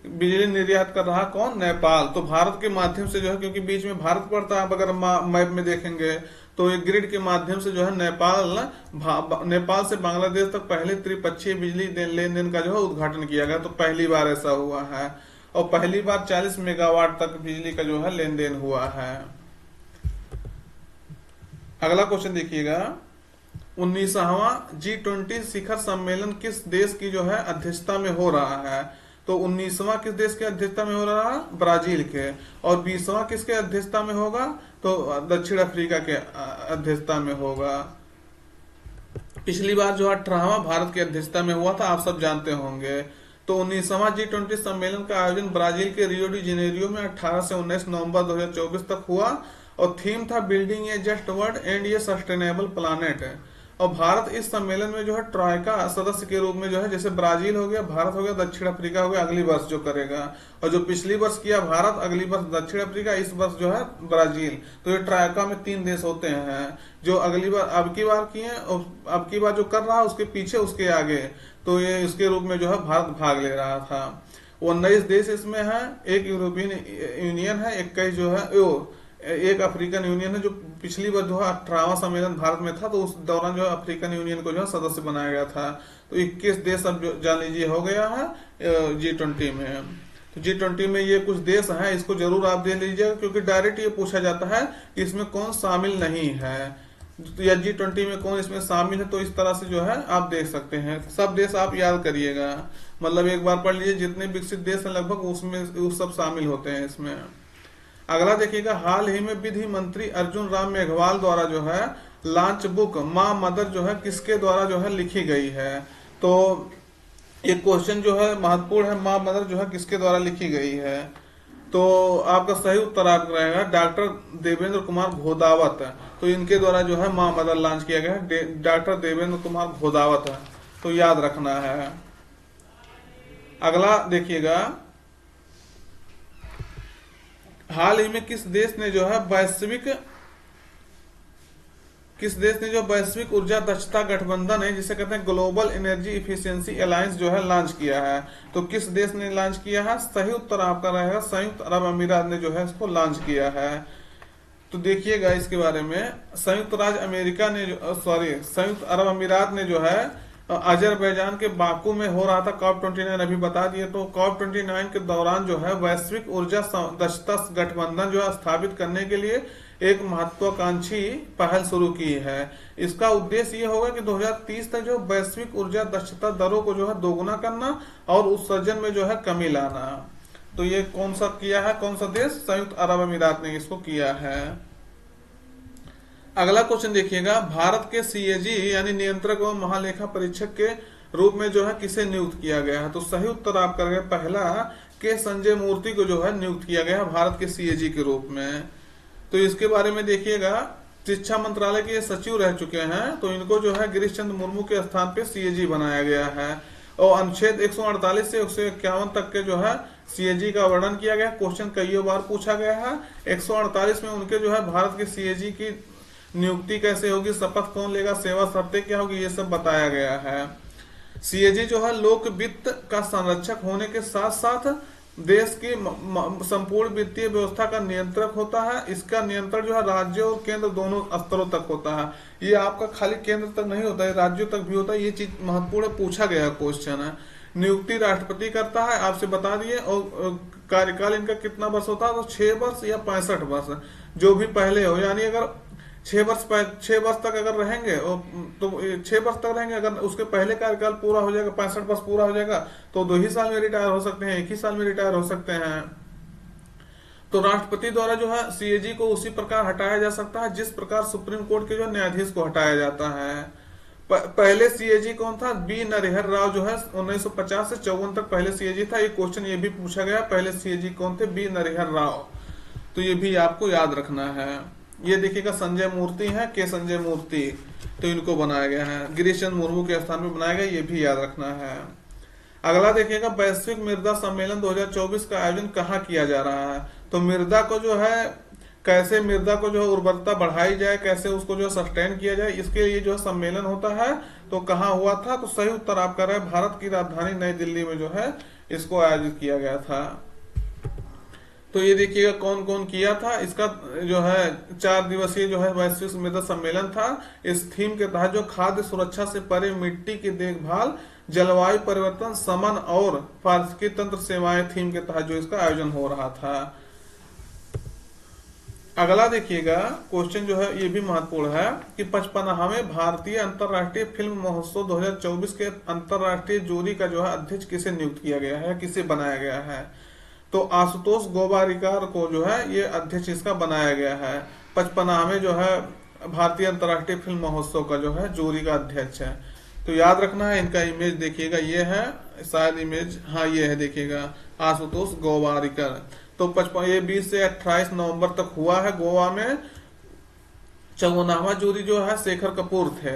बिजली निर्यात कर रहा कौन, नेपाल। तो भारत के माध्यम से जो है, क्योंकि बीच में भारत पड़ता है, अगर मैप में देखेंगे तो ये ग्रिड के माध्यम से जो है नेपाल से बांग्लादेश तक पहले त्रिपक्षीय बिजली लेन देन का जो है उद्घाटन किया गया। तो पहली बार ऐसा हुआ है, और पहली बार 40 मेगावाट तक बिजली का जो है लेन देन हुआ है। अगला क्वेश्चन देखिएगा, 19वां G20 शिखर सम्मेलन किस देश की जो है अध्यक्षता में हो रहा है। तो 19वां किस देश के अध्यक्षता में हो रहा है, ब्राजील के। और 20वां किसके अध्यक्षता में होगा, तो दक्षिण अफ्रीका के अध्यक्षता में होगा। पिछली बार जो 18वां भारत की अध्यक्षता में हुआ था, आप सब जानते होंगे। तो 19वां G20 सम्मेलन का आयोजन ब्राजील के रियो डी जेनेरियो में 18 से 19 नवंबर 2024 तक हुआ, और थीम था building A just world and ये सस्टेनेबल प्लानेट। और भारत इस सम्मेलन में जो है ट्राइका सदस्य के रूप में जो है, जैसे ब्राजील हो गया, भारत हो गया, दक्षिण अफ्रीका हो गया, अगली वर्ष जो करेगा। और जो पिछली वर्ष किया भारत, अगली वर्ष दक्षिण अफ्रीका, इस वर्ष जो है ब्राजील। तो ये ट्राइका में 3 देश होते हैं जो अगली बार अब की बार किए, और अब की बार जो कर रहा है उसके पीछे उसके आगे, तो ये इसके रूप में जो है भारत भाग ले रहा था। 19 देश इसमें है, एक यूरोपियन यूनियन है, 21 जो है एक अफ्रीकन यूनियन है, जो पिछली बार जो है 18वां सम्मेलन भारत में था, तो उस दौरान जो है अफ्रीकन यूनियन को जो है सदस्य बनाया गया था। तो 21 देश अब जान लीजिए हो गया है G20 में। तो G20 में ये कुछ देश हैं, इसको जरूर आप दे लीजिएगा, क्योंकि डायरेक्ट ये पूछा जाता है कि इसमें कौन शामिल नहीं है, या G20 में कौन इसमें शामिल है। तो इस तरह से जो है आप देख सकते हैं, सब देश आप याद करिएगा, मतलब एक बार पढ़ लीजिए, जितने विकसित देश हैं लगभग उसमें वो सब शामिल होते हैं इसमें। अगला देखिएगा, हाल ही में विधि मंत्री अर्जुन राम मेघवाल द्वारा जो है लॉन्च बुक माँ मदर जो है किसके द्वारा जो है लिखी गई है। तो एक क्वेश्चन जो है महत्वपूर्ण है, माँ मदर जो है किसके द्वारा लिखी गई है। तो आपका सही उत्तर आपका रहेगा डॉक्टर देवेंद्र कुमार घोदावत। तो इनके द्वारा जो है माँ मदर लॉन्च किया गया है, डॉक्टर देवेंद्र कुमार घोदावत है, तो याद रखना है। अगला देखिएगा, हाल ही में किस देश ने जो वैश्विक ऊर्जा दक्षता गठबंधन है, जिसे कहते हैं ग्लोबल एनर्जी इफिशियंसी अलायंस जो है लॉन्च किया है। तो किस देश ने लॉन्च किया है, सही उत्तर आपका रहेगा संयुक्त अरब अमीरात ने जो है इसको लॉन्च किया है। तो देखिएगा इसके बारे में, संयुक्त अरब अमीरात ने जो है अजरबैजान के बाकू में हो रहा था COP29, अभी बता दिए। तो COP29 के दौरान जो है वैश्विक ऊर्जा दक्षता गठबंधन जो है स्थापित करने के लिए एक महत्वाकांक्षी पहल शुरू की है। इसका उद्देश्य ये होगा कि 2030 तक जो वैश्विक ऊर्जा दक्षता दरों को जो है दोगुना करना और उत्सर्जन में जो है कमी लाना। तो ये कौन सा किया है, कौन सा देश, संयुक्त अरब अमीरात ने इसको किया है। अगला क्वेश्चन देखिएगा, भारत के CAG यानी नियंत्रक एवं महालेखा परीक्षक के रूप में जो है किसे नियुक्त किया गया है। तो सही उत्तर आपका रहेगा पहला, के संजय मूर्ति को जो है नियुक्त किया गया है भारत के CAG के रूप में। तो इसके बारे में देखिएगा, शिक्षा मंत्रालय के सचिव रह चुके हैं, तो इनको जो है गिरीश चंद्र मुर्मू के स्थान पे CAG बनाया गया है। और अनुच्छेद 148 से 151 तक के जो है CAG का वर्णन किया गया। क्वेश्चन कई बार पूछा गया है। 148 में उनके जो है भारत के CAG की नियुक्ति कैसे होगी, शपथ कौन लेगा, सेवा शर्तें क्या होगी, ये सब बताया गया है। CAG जो है लोक वित्त का संरक्षक होने के साथ साथ देश की संपूर्ण वित्तीय व्यवस्था का नियंत्रक होता है। इसका नियंत्रण जो है राज्यों और केंद्र दोनों स्तरों तक होता है। ये आपका खाली केंद्र तक नहीं होता है, राज्यों तक भी होता है। ये चीज महत्वपूर्ण पूछा गया क्वेश्चन है। नियुक्ति राष्ट्रपति करता है, आपसे बता दिए। और कार्यकाल इनका कितना वर्ष होता है, तो 6 वर्ष या 65 वर्ष, जो भी पहले हो। यानी अगर 6 वर्ष तक अगर रहेंगे तो 6 वर्ष तक रहेंगे, अगर उसके पहले कार्यकाल पूरा हो जाएगा, 65 वर्ष पूरा हो जाएगा, तो 2 ही साल में रिटायर हो सकते हैं, 1 ही साल में रिटायर हो सकते हैं। तो राष्ट्रपति द्वारा जो है सीएजी को उसी प्रकार हटाया जा सकता है जिस प्रकार सुप्रीम कोर्ट के जो न्यायाधीश को हटाया जाता है। पहले सीएजी कौन था? बी नरहर राव जो है 1950 से 54 तक पहले सीएजी था। ये क्वेश्चन ये भी पूछा गया, पहले सीएजी कौन थे? बी नरहर राव। तो ये भी आपको याद रखना है। ये देखिएगा संजय मूर्ति है, के संजय मूर्ति, तो इनको बनाया गया है। गिरीश चंद्र मुर्मू के स्थान पर बनाया गया, ये भी याद रखना है। अगला देखिएगा वैश्विक मृदा सम्मेलन 2024 का आयोजन कहाँ किया जा रहा है? तो मृदा को जो है कैसे मृदा को जो है उर्वरता बढ़ाई जाए, कैसे उसको जो सस्टेन किया जाए, इसके लिए जो है सम्मेलन होता है। तो कहाँ हुआ था? तो सही उत्तर आपका रहा है भारत की राजधानी नई दिल्ली में जो है इसको आयोजित किया गया था। तो ये देखिएगा कौन कौन किया था। इसका जो है 4 दिवसीय जो है वैश्विक मृदा सम्मेलन था। इस थीम के तहत जो खाद्य सुरक्षा से परे मिट्टी की देखभाल, जलवायु परिवर्तन, समन और पारिस्थितिकी तंत्र सेवाएं थीम के तहत जो इसका आयोजन हो रहा था। अगला देखिएगा क्वेश्चन जो है ये भी महत्वपूर्ण है कि 55वें भारतीय अंतर्राष्ट्रीय फिल्म महोत्सव 2024 के अंतर्राष्ट्रीय जूरी का जो है अध्यक्ष किसे नियुक्त किया गया है, किसे बनाया गया है? तो आशुतोष गोवारिकर को जो है ये अध्यक्ष इसका बनाया गया है। 55वें जो है भारतीय अंतर्राष्ट्रीय फिल्म महोत्सव का जो है जूरी का अध्यक्ष है। तो याद रखना है। इनका इमेज देखिएगा, ये है शायद इमेज, हाँ ये है, देखिएगा आशुतोष गोवारिकर। तो 20 से 28 नवंबर तक हुआ है गोवा में। 54वां जूरी जो है शेखर कपूर थे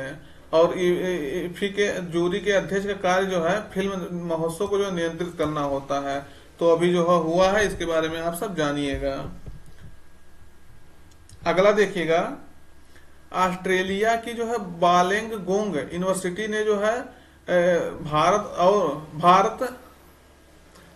और इफ्फी के जूरी के अध्यक्ष का कार्य जो है फिल्म महोत्सव को जो नियंत्रित करना होता है। तो अभी जो है हुआ है, इसके बारे में आप सब जानिएगा। अगला देखिएगा ऑस्ट्रेलिया की जो है बालेंगगोंग यूनिवर्सिटी ने जो है भारत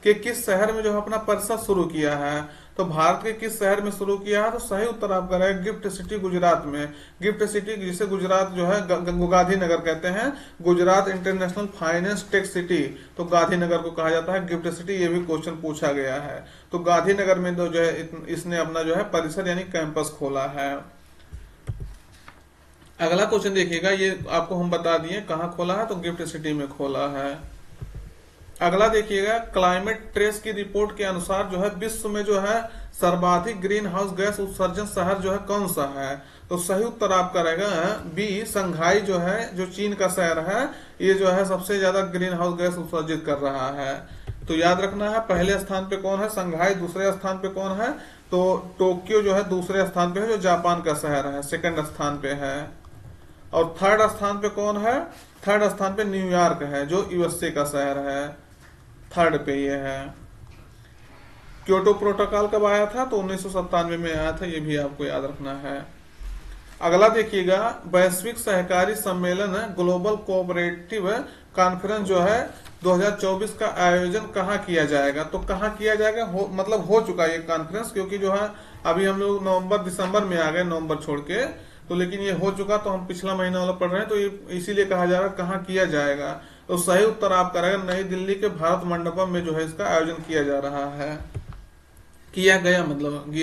के किस शहर में जो है अपना परिसर शुरू किया है? तो भारत के किस शहर में शुरू किया है? तो सही उत्तर आपका रहेगा गिफ्ट सिटी, गुजरात में। गिफ्ट सिटी जिसे गुजरात जो है गांधीनगर कहते हैं, Gujarat international finance tech city, तो गांधीनगर को कहा जाता है गिफ्ट सिटी। ये भी क्वेश्चन पूछा गया है। तो गांधीनगर में जो है इसने अपना जो है परिसर यानी कैंपस खोला है। अगला क्वेश्चन देखिएगा, ये आपको हम बता दिए कहाँ खोला है, तो गिफ्ट सिटी में खोला है। अगला देखिएगा क्लाइमेट ट्रेस की रिपोर्ट के अनुसार जो है विश्व में जो है सर्वाधिक ग्रीन हाउस गैस उत्सर्जन शहर जो है कौन सा है? तो सही उत्तर आपका रहेगा बी संघाई जो है, जो चीन का शहर है, ये जो है सबसे ज्यादा ग्रीन हाउस गैस उत्सर्जित कर रहा है। तो याद रखना है पहले स्थान पे कौन है? संघाई। दूसरे स्थान पे कौन है? तो टोक्यो जो है दूसरे स्थान पे है, जो जापान का शहर है, सेकंड स्थान पे है। और थर्ड स्थान पे कौन है? थर्ड स्थान पे न्यूयॉर्क है, जो यूएसए का शहर है, थर्ड पे ये है। क्योटो प्रोटोकॉल कब आया था? तो 1997 में आया था, ये भी आपको याद रखना है। अगला देखिएगा वैश्विक सहकारी सम्मेलन ग्लोबल कोऑपरेटिव कॉन्फ्रेंस जो है 2024 का आयोजन कहाँ किया जाएगा? तो कहाँ किया जाएगा मतलब हो चुका है ये कॉन्फ्रेंस, क्योंकि जो है अभी हम लोग नवंबर दिसंबर में आ गए, नवंबर छोड़ के, तो लेकिन ये हो चुका, तो हम पिछला महीना वाला पढ़ रहे हैं, तो ये इसीलिए कहा जा रहा है कहाँ किया जाएगा। तो सही उत्तर आपका रहेगा नई दिल्ली के भारत मंडपम में जो है इसका आयोजन किया जा रहा है, किया गया मतलब।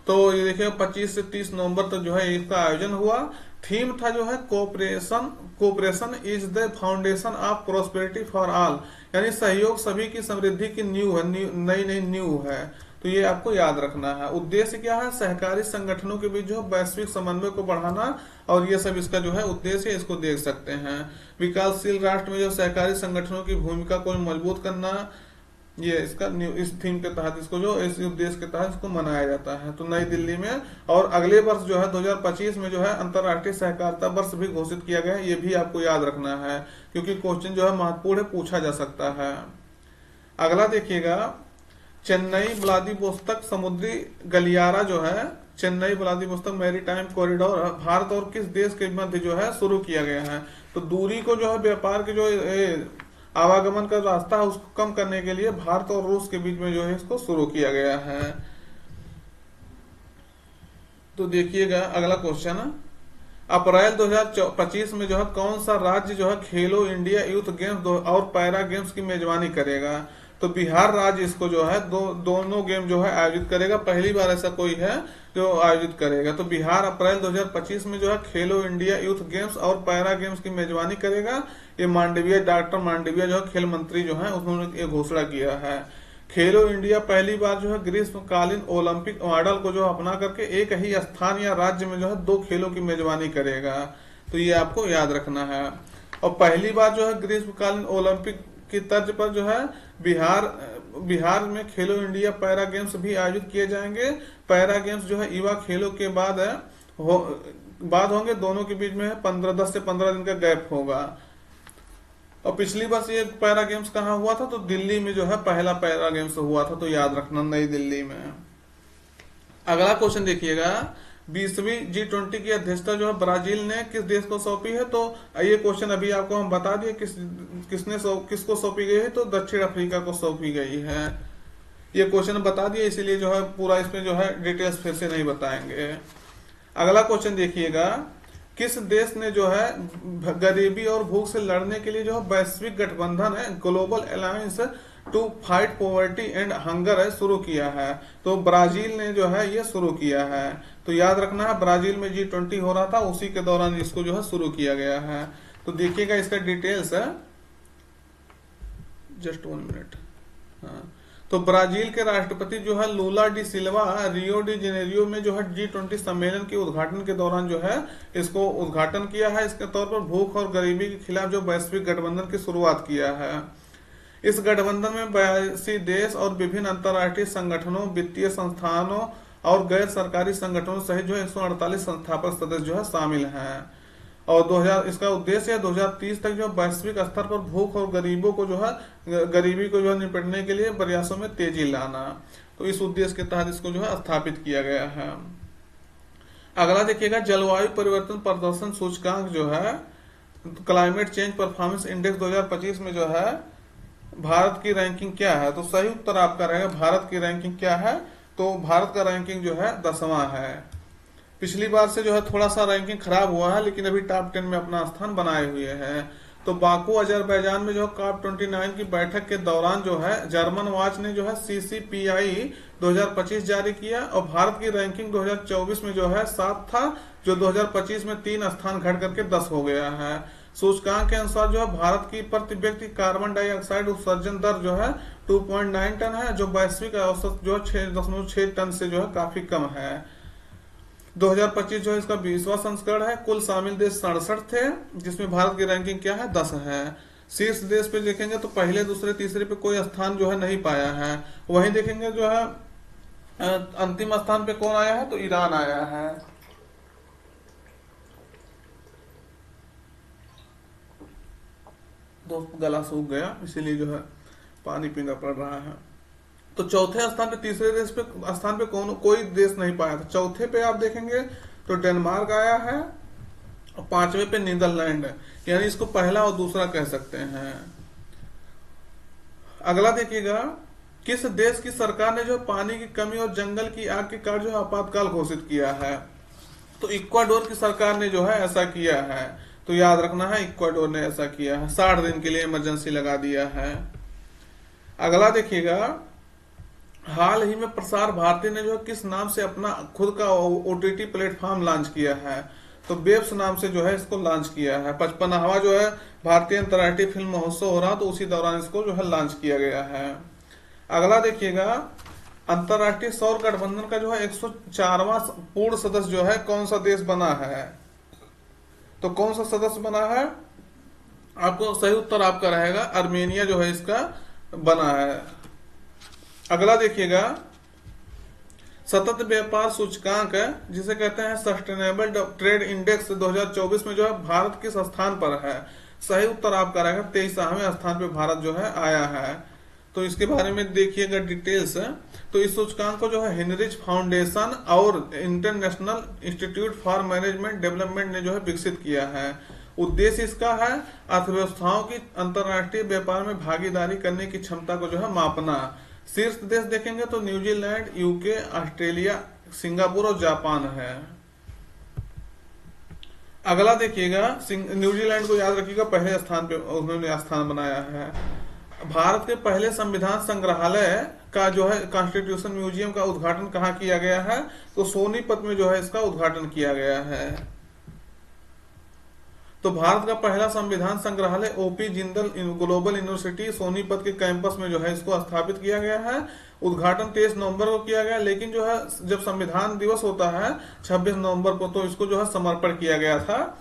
तो ये देखिए 25 से 30 नवंबर तक जो है इसका आयोजन हुआ। थीम था जो है cooperation is the foundation of prosperity for all, यानी सहयोग सभी की समृद्धि की नींव है, नई नींव है। तो ये आपको याद रखना है। उद्देश्य क्या है? सहकारी संगठनों के बीच जो वैश्विक समन्वय को बढ़ाना, और ये सब इसका जो है उद्देश्य है, इसको देख सकते हैं। विकासशील राष्ट्र में जो सहकारी संगठनों की भूमिका को मजबूत करना, ये इसका इस थीम के तहत इसको जो इस उद्देश्य के तहत इसको मनाया जाता है। तो नई दिल्ली में, और अगले वर्ष जो है 2025 में जो है अंतर्राष्ट्रीय सहकारिता वर्ष भी घोषित किया गया है। ये भी आपको याद रखना है, क्योंकि क्वेश्चन जो है महत्वपूर्ण है, पूछा जा सकता है। अगला देखिएगा चेन्नई व्लादिवोस्तोक समुद्री गलियारा जो है, Chennai Vladivostok maritime corridor Bharat और किस देश के मध्य जो है शुरू किया गया है? तो दूरी को जो है व्यापार के जो आवागमन का रास्ता है उसको कम करने के लिए भारत और रूस के बीच में जो है इसको शुरू किया गया है। तो देखिएगा अगला क्वेश्चन, अप्रैल 2025 में जो है कौन सा राज्य जो है खेलो इंडिया यूथ गेम्स और पैरा गेम्स की मेजबानी करेगा? तो बिहार राज्य इसको जो है दोनों गेम जो है आयोजित करेगा। पहली बार ऐसा कोई है जो आयोजित करेगा। तो बिहार अप्रैल 2025 में जो है खेलो इंडिया यूथ गेम्स और पैरा गेम्स की मेजबानी करेगा। ये मांडविया, डॉक्टर मांडविया जो है खेल मंत्री जो है, उन्होंने ये घोषणा किया है। खेलो इंडिया पहली बार जो है ग्रीष्मकालीन ओलंपिक मॉडल को जो अपना करके एक ही स्थान या राज्य में जो है 2 खेलों की मेजबानी करेगा। तो ये आपको याद रखना है। और पहली बार जो है ग्रीष्मकालीन ओलंपिक की तर्ज पर जो है बिहार में खेलो इंडिया पैरा गेम्स भी आयोजित किए जाएंगे। पैरा गेम्स जो है युवा खेलों के बाद होंगे, दोनों के बीच में 10 से 15 दिन का गैप होगा। और पिछली बार ये पैरा गेम्स कहाँ हुआ था? तो दिल्ली में जो है पहला पैरा गेम्स हुआ था, तो याद रखना, नई दिल्ली में। अगला क्वेश्चन देखिएगा, 20वीं G20 की अध्यक्षता जो है ब्राजील ने किस देश को सौंपी है? तो ये क्वेश्चन अभी आपको हम बता दिए किसको सौंपी गई है, तो दक्षिण अफ्रीका को सौंपी गई है। ये क्वेश्चन बता दिए, इसीलिए जो है पूरा इसमें जो है डिटेल्स फिर से नहीं बताएंगे। अगला क्वेश्चन देखिएगा, किस देश ने जो है गरीबी और भूख से लड़ने के लिए जो है वैश्विक गठबंधन है global alliance to fight poverty and hunger है शुरू किया है? तो ब्राजील ने जो है ये शुरू किया है। तो याद रखना है, ब्राजील में G20 हो रहा था, उसी के दौरान इसको जो है शुरू किया गया है। तो देखिएगा इसका डिटेल्स है, जस्ट 1 मिनट। हाँ, तो ब्राजील के राष्ट्रपति जो है लूला डी सिल्वा रियो डी जेनेरियो में जो है G20 सम्मेलन के उद्घाटन के दौरान जो है इसको उद्घाटन किया है। इसके तौर पर भूख और गरीबी के खिलाफ जो वैश्विक गठबंधन की शुरुआत किया है। इस गठबंधन में 82 देश और विभिन्न अंतर्राष्ट्रीय संगठनों, वित्तीय संस्थानों और गैर सरकारी संगठनों सहित जो 148 संस्थापक सदस्य जो है शामिल हैं। और इसका उद्देश्य है 2030 तक जो वैश्विक स्तर पर भूख और गरीबी को जो है निपटने के लिए प्रयासों में तेजी लाना। तो इस उद्देश्य के तहत इसको जो है स्थापित किया गया है। अगला देखिएगा, जलवायु परिवर्तन प्रदर्शन सूचकांक जो है क्लाइमेट चेंज परफॉर्मेंस इंडेक्स 2025 में जो है भारत की रैंकिंग क्या है? तो सही उत्तर आपका रहेगा भारत की रैंकिंग क्या है? तो भारत का रैंकिंग जो है 10वां है। पिछली बार से जो है थोड़ा सा रैंकिंग खराब हुआ है, लेकिन अभी टॉप 10 में अपना स्थान बनाए हुए हैं। तो बाकू अजरबैजान में जो COP29 की बैठक के दौरान जो है जर्मन वॉच ने जो है CCPI 2025 जारी किया और भारत की रैंकिंग 2024 में जो है 7 था, जो 2025 में 3 स्थान घट करके 10 हो गया है। सूचकांक के अनुसार जो है भारत की प्रति व्यक्ति कार्बन डाइऑक्साइड उत्सर्जन दर जो है 2.9 टन है, जो वैश्विक औसत जो है 6.6 टन से जो है काफी कम है। 2025 जो है इसका 20वां संस्करण है। कुल शामिल देश 67 थे, जिसमें भारत की रैंकिंग क्या है? 10 है। शीर्ष देश पे देखेंगे तो पहले, दूसरे, तीसरे पे कोई स्थान जो है नहीं पाया है। वहीं देखेंगे जो है अंतिम स्थान पे कौन आया है? तो ईरान आया है। दोस्त गला सूख गया, इसीलिए जो है पानी पीना पड़ रहा है। तो चौथे स्थान पे, तीसरे देश पे स्थान पे कोई देश नहीं पाया था। चौथे पे आप देखेंगे तो डेनमार्क आया है और 5वें पे नीदरलैंड है, यानी इसको पहला और दूसरा कह सकते हैं। अगला देखिएगा, किस देश की सरकार ने जो पानी की कमी और जंगल की आग के कारण जो आपातकाल घोषित किया है? तो इक्वाडोर की सरकार ने जो है ऐसा किया है। तो याद रखना है, इक्वाडोर ने ऐसा किया है, 60 दिन के लिए इमरजेंसी लगा दिया है। अगला देखिएगा, हाल ही में प्रसार भारती ने जो किस नाम से अपना खुद का OTT प्लेटफॉर्म लॉन्च किया है? तो वेब्स नाम से जो है इसको लॉन्च किया है। 55वां जो है भारतीय अंतर्राष्ट्रीय फिल्म महोत्सव हो रहा, तो उसी दौरान इसको जो है लॉन्च किया गया है। अगला देखिएगा, अंतर्राष्ट्रीय सौर गठबंधन का जो है 104वां पूर्ण सदस्य जो है कौन सा देश बना है? तो कौन सा सदस्य बना है? आपको सही उत्तर आपका रहेगा आर्मेनिया जो है इसका बना है। अगला देखिएगा, सतत व्यापार सूचकांक है, जिसे कहते हैं सस्टेनेबल ट्रेड इंडेक्स 2024 में जो है भारत किस स्थान पर है? सही उत्तर आपका रहेगा 23वें स्थान पे भारत जो है आया है। तो इसके बारे में देखिएगा डिटेल्स है। तो इस सूचकांक को जो है हेनरिच फाउंडेशन और international institute for management development ने जो है विकसित किया है। उद्देश्य इसका है अर्थव्यवस्थाओं की अंतर्राष्ट्रीय व्यापार में भागीदारी करने की क्षमता को जो है मापना। शीर्ष देश देखेंगे तो न्यूजीलैंड, यूके, ऑस्ट्रेलिया, सिंगापुर और जापान है। अगला देखिएगा, न्यूजीलैंड को याद रखिएगा, पहले स्थान पे उन्होंने स्थान बनाया है। भारत के पहले संविधान संग्रहालय का जो है कॉन्स्टिट्यूशन म्यूजियम का उद्घाटन कहाँ किया गया है? तो सोनीपत में जो है इसका उद्घाटन किया गया है। तो भारत का पहला संविधान संग्रहालय OP Jindal global university Sonipat के कैंपस में जो है इसको स्थापित किया गया है। उद्घाटन 23 नवंबर को किया गया, लेकिन जो है जब संविधान दिवस होता है 26 नवंबर को, तो इसको जो है समर्पण किया गया था।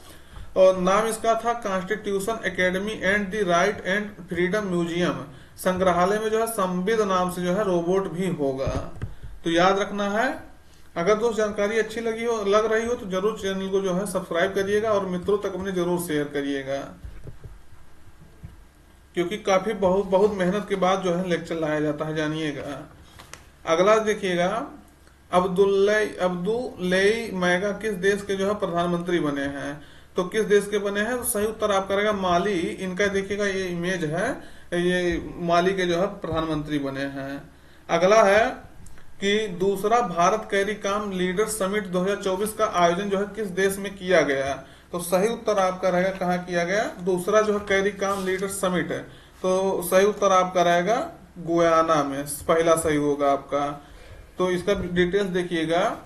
और नाम इसका था constitution academy and the right and freedom museum. संग्रहालय में जो है संविद नाम से जो है रोबोट भी होगा, तो याद रखना है। अगर दोस्त जानकारी अच्छी लग रही हो तो जरूर चैनल को जो है सब्सक्राइब करिएगा और मित्रों तक अपने जरूर शेयर करिएगा, क्योंकि काफी बहुत मेहनत के बाद जो है लेक्चर लाया जाता है, जानिएगा। अगला देखिएगा, अब्दुल्लई मैगा किस देश के जो है प्रधानमंत्री बने हैं? तो किस देश के बने हैं? तो सही उत्तर आपका रहेगा माली। इनका देखिएगा ये इमेज है, ये माली के जो है प्रधानमंत्री बने हैं। अगला है कि दूसरा भारत कैरीकॉम लीडर समिट 2024 का आयोजन जो है किस देश में किया गया? तो सही उत्तर आपका रहेगा कहाँ किया गया? दूसरा जो है कैरीकॉम लीडर समिट है, तो सही उत्तर आपका रहेगा गुयाना में, पहला सही होगा आपका। तो इसका डिटेल्स देखिएगा।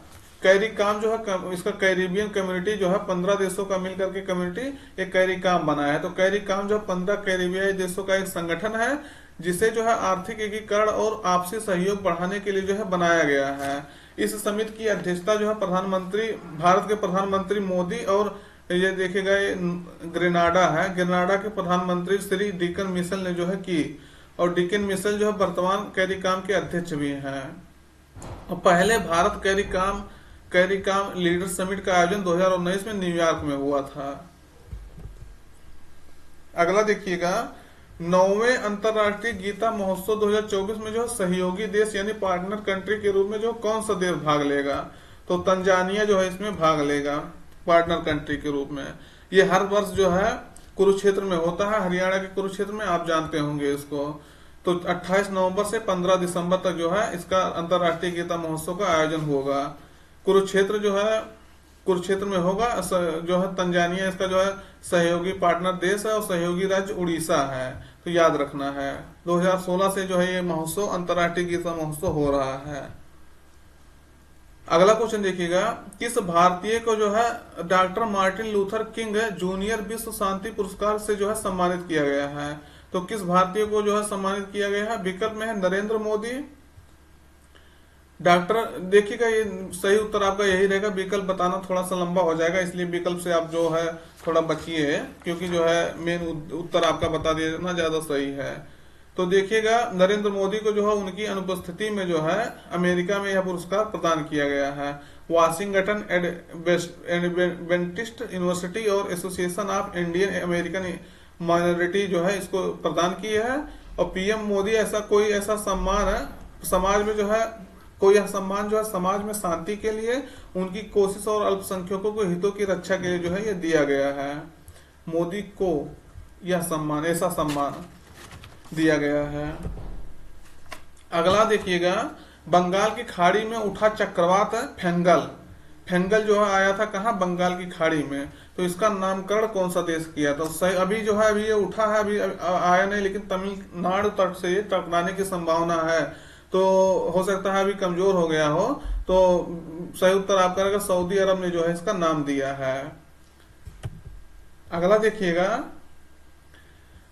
कैरीकॉम जो है इसका कैरिबियन कम्युनिटी जो है 15 देशों का मिलकर के कम्युनिटी एक कैरीकॉम बना है। तो कैरीकॉम जो 15 कैरिबियाई देशों का एक संगठन है, जिसे जो है आर्थिक एकीकरण और आपसी सहयोग बढ़ाने के लिए जो है बनाया गया है। इस समिति की अध्यक्षता जो है भारत के प्रधानमंत्री मोदी और ये देखिएगा ये ग्रेनाडा है, ग्रेनाडा के प्रधानमंत्री श्री डिकन मिशेल ने जो है की। और डिकन मिशेल जो है वर्तमान कैरीकॉम के अध्यक्ष भी हैं। और पहले भारत कैरीकॉम लीडर समिट का आयोजन 2019 में न्यूयॉर्क में हुआ था। अगला देखिएगा, 9वें अंतरराष्ट्रीय गीता महोत्सव 2024 में जो सहयोगी देश यानी पार्टनर कंट्री के रूप में जो कौन सा देश भाग लेगा? तो तंजानिया जो है इसमें भाग लेगा पार्टनर कंट्री के रूप में। ये हर वर्ष जो है कुरुक्षेत्र में होता है, हरियाणा के कुरुक्षेत्र में, आप जानते होंगे इसको। तो 28 नवंबर से 15 दिसंबर तक जो है इसका अंतरराष्ट्रीय गीता महोत्सव का आयोजन होगा। कुरुक्षेत्र जो है कुरुक्षेत्र में होगा। जो है तंजानिया इसका जो है सहयोगी पार्टनर देश है और सहयोगी राज्य उड़ीसा है, तो याद रखना है। 2016 से जो है ये महोत्सव अंतरराष्ट्रीय गीता महोत्सव हो रहा है। अगला क्वेश्चन देखिएगा, किस भारतीय को जो है doctor Martin Luther king junior विश्व शांति पुरस्कार से जो है सम्मानित किया गया है? तो किस भारतीय को जो है सम्मानित किया गया है? विकल्प में है नरेंद्र मोदी, डॉक्टर, देखिएगा ये सही उत्तर आपका यही रहेगा। विकल्प बताना थोड़ा सा लंबा हो जाएगा, इसलिए विकल्प से आप जो है थोड़ा बचिए, क्योंकि जो है मेन उत्तर आपका बता दिया जाना ज्यादा सही है। तो देखिएगा नरेंद्र मोदी को जो है उनकी अनुपस्थिति में जो है अमेरिका में यह पुरस्कार प्रदान किया गया है। वाशिंगटन एडवेंटिस्ट यूनिवर्सिटी और association of Indian American minority जो है इसको प्रदान की है। और पीएम मोदी ऐसा सम्मान है समाज में जो है यह सम्मान जो है समाज में शांति के लिए उनकी कोशिश और अल्पसंख्यकों के हितों की रक्षा के लिए जो है यह दिया गया है। मोदी को यह सम्मान, ऐसा सम्मान दिया गया है। अगला देखिएगा, बंगाल की खाड़ी में उठा चक्रवात फेंगल जो है आया था कहाँ? बंगाल की खाड़ी में। तो इसका नामकरण कौन सा देश किया? तो सही अभी जो है अभी ये उठा है, अभी आया नहीं, लेकिन तमिलनाडु तट से ये टकराने की संभावना है, तो हो सकता है अभी कमजोर हो गया हो। तो सही उत्तर आपका रहेगा सऊदी अरब ने जो है इसका नाम दिया है। अगला देखिएगा,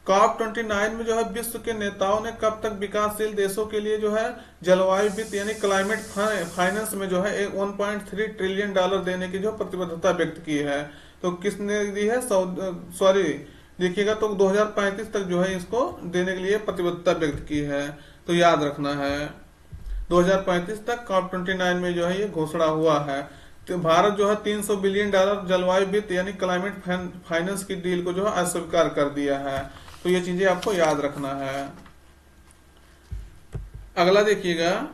COP29 में जो है विश्व के नेताओं ने कब तक विकासशील देशों के लिए जो है जलवायु वित्त यानी क्लाइमेट फाइनेंस में जो है 1.3 ट्रिलियन डॉलर देने की जो प्रतिबद्धता व्यक्त की है? तो किसने दी है? देखिएगा तो 2035 तक जो है इसको देने के लिए प्रतिबद्धता व्यक्त की है, तो याद रखना है 2035 तक COP29 में जो है ये घोषणा हुआ है। तो भारत जो है 300 बिलियन डॉलर जलवायु वित्त यानी क्लाइमेट फाइनेंस की डील को जो है अस्वीकार कर दिया है, तो ये चीजें आपको याद रखना है। अगला देखिएगा,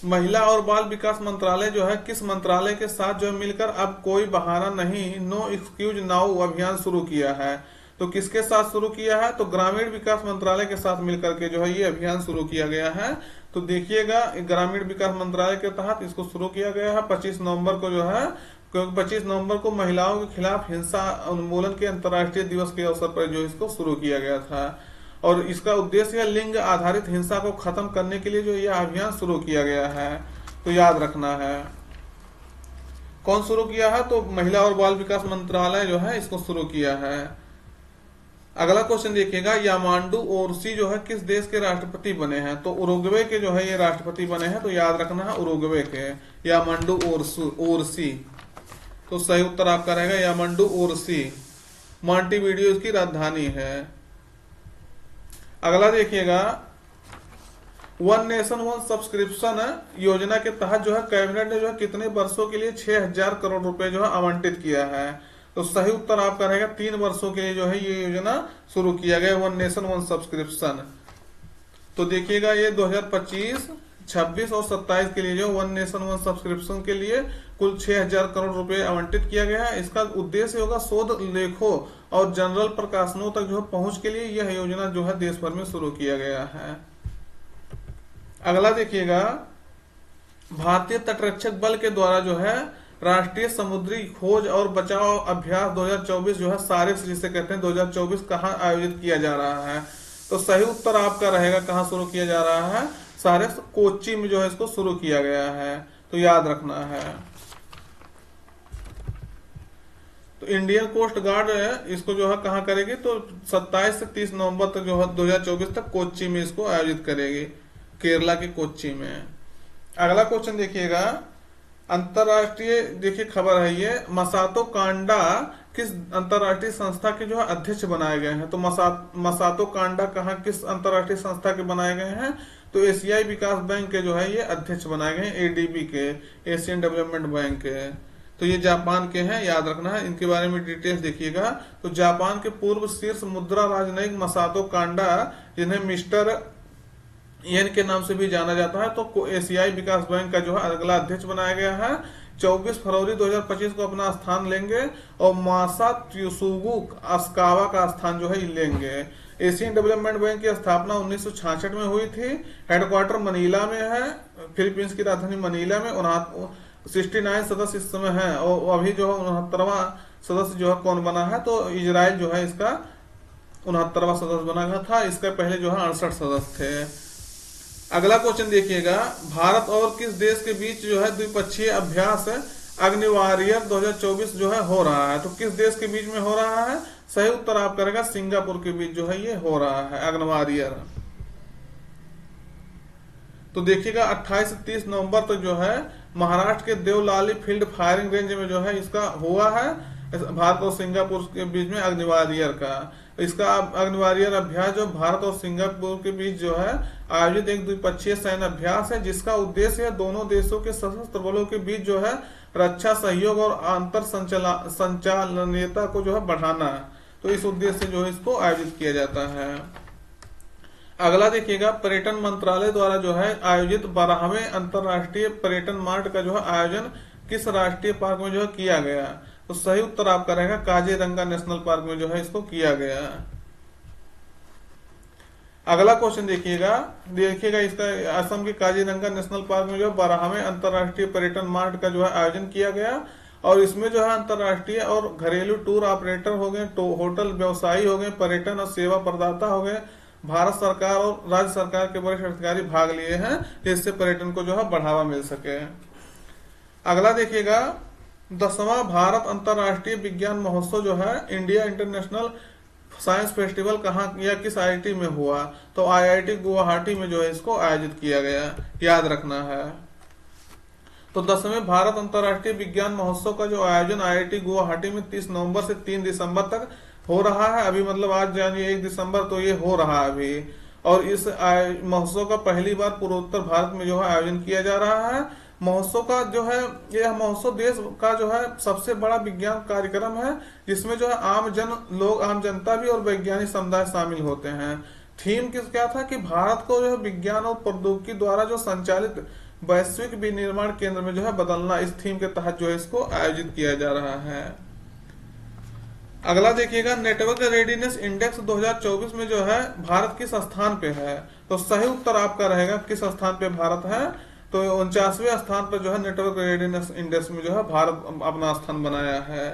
महिला और बाल विकास मंत्रालय जो है किस मंत्रालय के साथ जो है मिलकर अब कोई बहाना नहीं, नो एक्सक्यूज नाउ अभियान शुरू किया है? तो किसके साथ शुरू किया है? तो ग्रामीण विकास मंत्रालय के साथ मिलकर के जो है ये अभियान शुरू किया गया है। तो देखिएगा ग्रामीण विकास मंत्रालय के तहत इसको शुरू किया गया है 25 नवंबर को जो है, क्योंकि 25 नवंबर को महिलाओं के खिलाफ हिंसा उन्मूलन के अंतर्राष्ट्रीय दिवस के अवसर पर जो इसको शुरू किया गया था। और इसका उद्देश्य है लिंग आधारित हिंसा को खत्म करने के लिए जो यह अभियान शुरू किया गया है, तो याद रखना है। कौन शुरू किया है? तो महिला और बाल विकास मंत्रालय जो है इसको शुरू किया है। अगला क्वेश्चन देखिएगा, यामांडू ओरसी जो है किस देश के राष्ट्रपति बने हैं? तो उरुग्वे के जो है ये राष्ट्रपति बने हैं, तो याद रखना है उरुग्वे के, यामांडू ओरसी। तो सही उत्तर आपका रहेगा यामांडू ओरसी। मॉन्टेविडियो इसकी राजधानी है। अगला देखिएगा, वन नेशन वन सब्सक्रिप्शन योजना के तहत जो है कैबिनेट ने जो है कितने वर्षों के लिए 6000 करोड़ रुपए जो है आवंटित किया है? तो सही उत्तर आपका रहेगा 3 वर्षों के लिए जो है ये योजना शुरू किया गया, वन नेशन वन सब्सक्रिप्शन। तो देखिएगा ये 2025, 26 और 27 के लिए जो वन नेशन वन सब्सक्रिप्शन के लिए कुल 6000 करोड़ रुपए आवंटित किया गया है। इसका उद्देश्य होगा शोध लेखों और जनरल प्रकाशनों तक जो है पहुंच के लिए यह योजना जो है देश भर में शुरू किया गया है। अगला देखिएगा, भारतीय तटरक्षक बल के द्वारा जो है राष्ट्रीय समुद्री खोज और बचाव अभ्यास 2024 जो है सारिस जिसे कहते हैं 2024 कहाँ आयोजित किया जा रहा है? तो सही उत्तर आपका रहेगा कहाँ शुरू किया जा रहा है? सारिस कोच्चि में जो है इसको शुरू किया गया है, तो याद रखना है। तो इंडियन कोस्ट गार्ड इसको जो है कहाँ करेगी? तो 27 से 30 नवंबर तक जो है 2024 तक कोच्चि में इसको आयोजित करेगी, केरला के कोच्चि में। अगला क्वेश्चन देखिएगा, अंतरराष्ट्रीय देखिए खबर है ये, मसातो कांडा किस अंतरराष्ट्रीय संस्था के जो है अध्यक्ष बनाए गए हैं? तो मसातो कांडा कहाँ किस अंतरराष्ट्रीय संस्था के बनाए गए हैं? तो एशियाई विकास बैंक के जो है ये अध्यक्ष बनाए गए हैं, एडीबी के, एशियन डेवलपमेंट बैंक के। तो ये जापान के हैं, याद रखना है। इनके बारे में डिटेल्स देखिएगा। तो जापान के पूर्व शीर्ष मुद्रा राजनयिक मसातो कांडा, जिन्हें मिस्टर येन के नाम से भी जाना जाता है, तो एशियाई विकास बैंक का जो है अगला अध्यक्ष बनाया गया है। 24 फरवरी 2025 को अपना स्थान लेंगे और मासा त्सुगु अस्कावा का स्थान जो है लेंगे। एशियन डेवलपमेंट बैंक की स्थापना 1966 में हुई थी। हेडक्वार्टर मनीला में है, फिलीपींस की राजधानी मनीला में। 69 सदस्य इस समय है और अभी जो है 69वां सदस्य जो है कौन बना है? तो इजराइल जो है इसका 69वां सदस्य बना था। इसका पहले जो है 68 सदस्य थे। अगला क्वेश्चन देखिएगा, भारत और किस देश के बीच जो है द्विपक्षीय अभ्यास अग्निवारियर 2024 जो है हो रहा है? तो किस देश के बीच में हो रहा है? सही उत्तर आप करेगा सिंगापुर के बीच जो है ये हो रहा है अग्निवारियर। तो देखिएगा 28 से 30 नवंबर तक जो है महाराष्ट्र के देवलाली फील्ड फायरिंग रेंज में जो है इसका हुआ है, भारत और सिंगापुर के बीच में अग्निवारियर का। इसका अग्निवारियर अभ्यास जो भारत और सिंगापुर के बीच जो है आयोजित एक द्विपक्षीय सैन्य अभ्यास है, जिसका उद्देश्य है दोनों देशों के सशस्त्र बलों के बीच जो है रक्षा सहयोग और अंतर संचालनीयता को जो है बढ़ाना। तो इस उद्देश्य से जो है इसको आयोजित किया जाता है। अगला देखिएगा, पर्यटन मंत्रालय द्वारा जो है आयोजित 12वें अंतरराष्ट्रीय पर्यटन मार्ट का जो है आयोजन किस राष्ट्रीय पार्क में जो है किया गया? तो सही उत्तर आपका रहेगा काजीरंगा नेशनल पार्क में जो है इसको किया गया। अगला क्वेश्चन देखिएगा इसका असम के काजीरंगा नेशनल पार्क में जो 12वें अंतरराष्ट्रीय पर्यटन मार्ट का जो है आयोजन किया गया। और इसमें जो है अंतरराष्ट्रीय और घरेलू टूर ऑपरेटर हो गए, होटल व्यवसायी हो गए, पर्यटन और सेवा प्रदाता हो गए, भारत सरकार और राज्य सरकार के वरिष्ठ अधिकारी भाग लिए हैं, जिससे पर्यटन को जो है बढ़ावा मिल सके। अगला देखिएगा, 10वां भारत अंतरराष्ट्रीय विज्ञान महोत्सव जो है इंडिया इंटरनेशनल साइंस फेस्टिवल कहाँ या किस आईआईटी में हुआ? तो आईआईटी गुवाहाटी में जो है इसको आयोजित किया गया, याद रखना है। तो 10वें भारत अंतरराष्ट्रीय विज्ञान महोत्सव का जो आयोजन आईआईटी गुवाहाटी में 30 नवंबर से 3 दिसंबर तक हो रहा है। अभी मतलब आज जानिए 1 दिसंबर, तो ये हो रहा है अभी। और इस महोत्सव का पहली बार पूर्वोत्तर भारत में जो है आयोजन किया जा रहा है। महोत्सव का जो है यह महोत्सव देश का जो है सबसे बड़ा विज्ञान कार्यक्रम है, जिसमें जो है आम जनता भी और वैज्ञानिक समुदाय शामिल होते हैं। थीम क्या था कि भारत को जो है विज्ञान और प्रौद्योगिकी द्वारा जो संचालित वैश्विक विनिर्माण केंद्र में जो है बदलना, इस थीम के तहत जो है इसको आयोजित किया जा रहा है। अगला देखिएगा, नेटवर्क रेडीनेस इंडेक्स 2024 में जो है भारत किस स्थान पे है? तो सही उत्तर आपका रहेगा किस स्थान पे भारत है? तो 49वें स्थान पर जो है नेटवर्क रेडीनेस इंडेक्स में जो है भारत अपना स्थान बनाया है।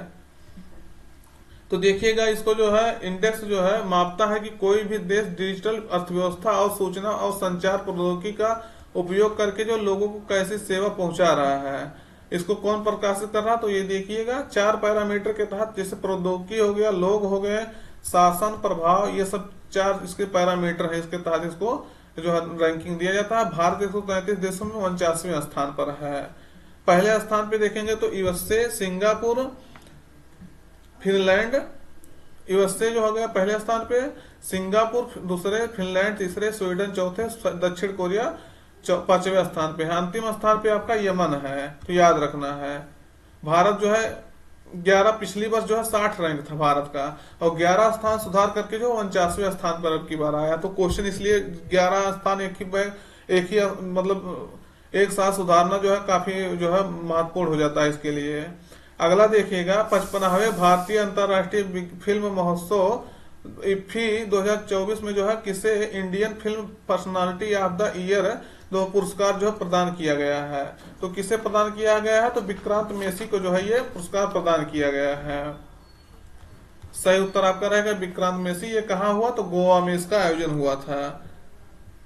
तो देखिएगा इसको जो है इंडेक्स जो है मापता है कि कोई भी देश डिजिटल अर्थव्यवस्था और सूचना और संचार प्रौद्योगिकी का उपयोग करके जो लोगों को कैसी सेवा पहुंचा रहा है। इसको कौन प्रकाशित कर रहा, तो ये देखिएगा 4 पैरामीटर के तहत, जैसे प्रौद्योगिकी हो गया, लोग हो गए, शासन, प्रभाव, ये सब 4 इसके पैरामीटर है, इसके तहत इसको जो है रैंकिंग दिया जाता है। भारत 133 देशों में 49वें स्थान पर है। पहले स्थान पे देखेंगे तो यूएसए, सिंगापुर, फिनलैंड। यूएसए जो हो गया पहले स्थान पे, सिंगापुर दूसरे, फिनलैंड तीसरे, स्वीडन चौथे, दक्षिण कोरिया 5वें स्थान पे है। अंतिम स्थान पे आपका यमन है, तो याद रखना है। भारत जो है 11, पिछली वर्ष जो है 60 रैंक था भारत का, और 11 स्थान सुधार करके जो 49वें स्थान पर अब की बार आया। तो क्वेश्चन इसलिए 11 स्थान एक ही मतलब एक साथ सुधारना जो है काफी जो है महत्वपूर्ण हो जाता है इसके लिए। अगला देखिएगा 55वें भारतीय अंतर्राष्ट्रीय फिल्म महोत्सव इफ्फी 2024 में जो है किसे Indian film personality of the year दो पुरस्कार जो है प्रदान किया गया है। तो किसे प्रदान किया गया है, तो विक्रांत मेसी को जो है ये पुरस्कार प्रदान किया गया है। सही उत्तर आपका रहेगा विक्रांत मेसी। ये कहाँ हुआ, तो गोवा में इसका आयोजन हुआ था।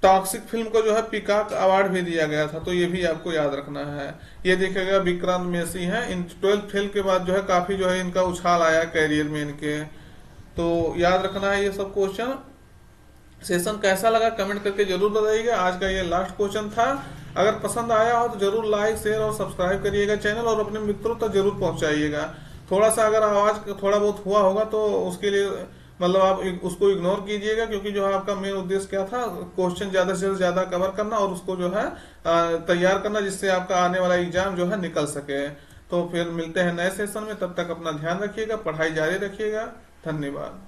टॉक्सिक फिल्म को जो है पीकॉक अवार्ड भी दिया गया था, तो ये भी आपको याद रखना है। ये देखिएगा विक्रांत मेसी हैं, इन 12 फेल के बाद जो है काफी जो है इनका उछाल आया कैरियर में इनके, तो याद रखना है ये सब क्वेश्चन। सेशन कैसा लगा कमेंट करके जरूर बताइएगा। आज का ये लास्ट क्वेश्चन था। अगर पसंद आया हो तो जरूर लाइक, शेयर और सब्सक्राइब करिएगा चैनल, और अपने मित्रों तक जरूर पहुंचाइएगा। थोड़ा सा अगर आवाज थोड़ा बहुत हुआ होगा तो उसके लिए मतलब आप उसको इग्नोर कीजिएगा, क्योंकि जो है आपका मेन उद्देश्य क्या था, क्वेश्चन ज्यादा से ज्यादा कवर करना और उसको जो है तैयार करना, जिससे आपका आने वाला एग्जाम जो है निकल सके। तो फिर मिलते हैं नए सेशन में, तब तक अपना ध्यान रखिएगा, पढ़ाई जारी रखिएगा। धन्यवाद।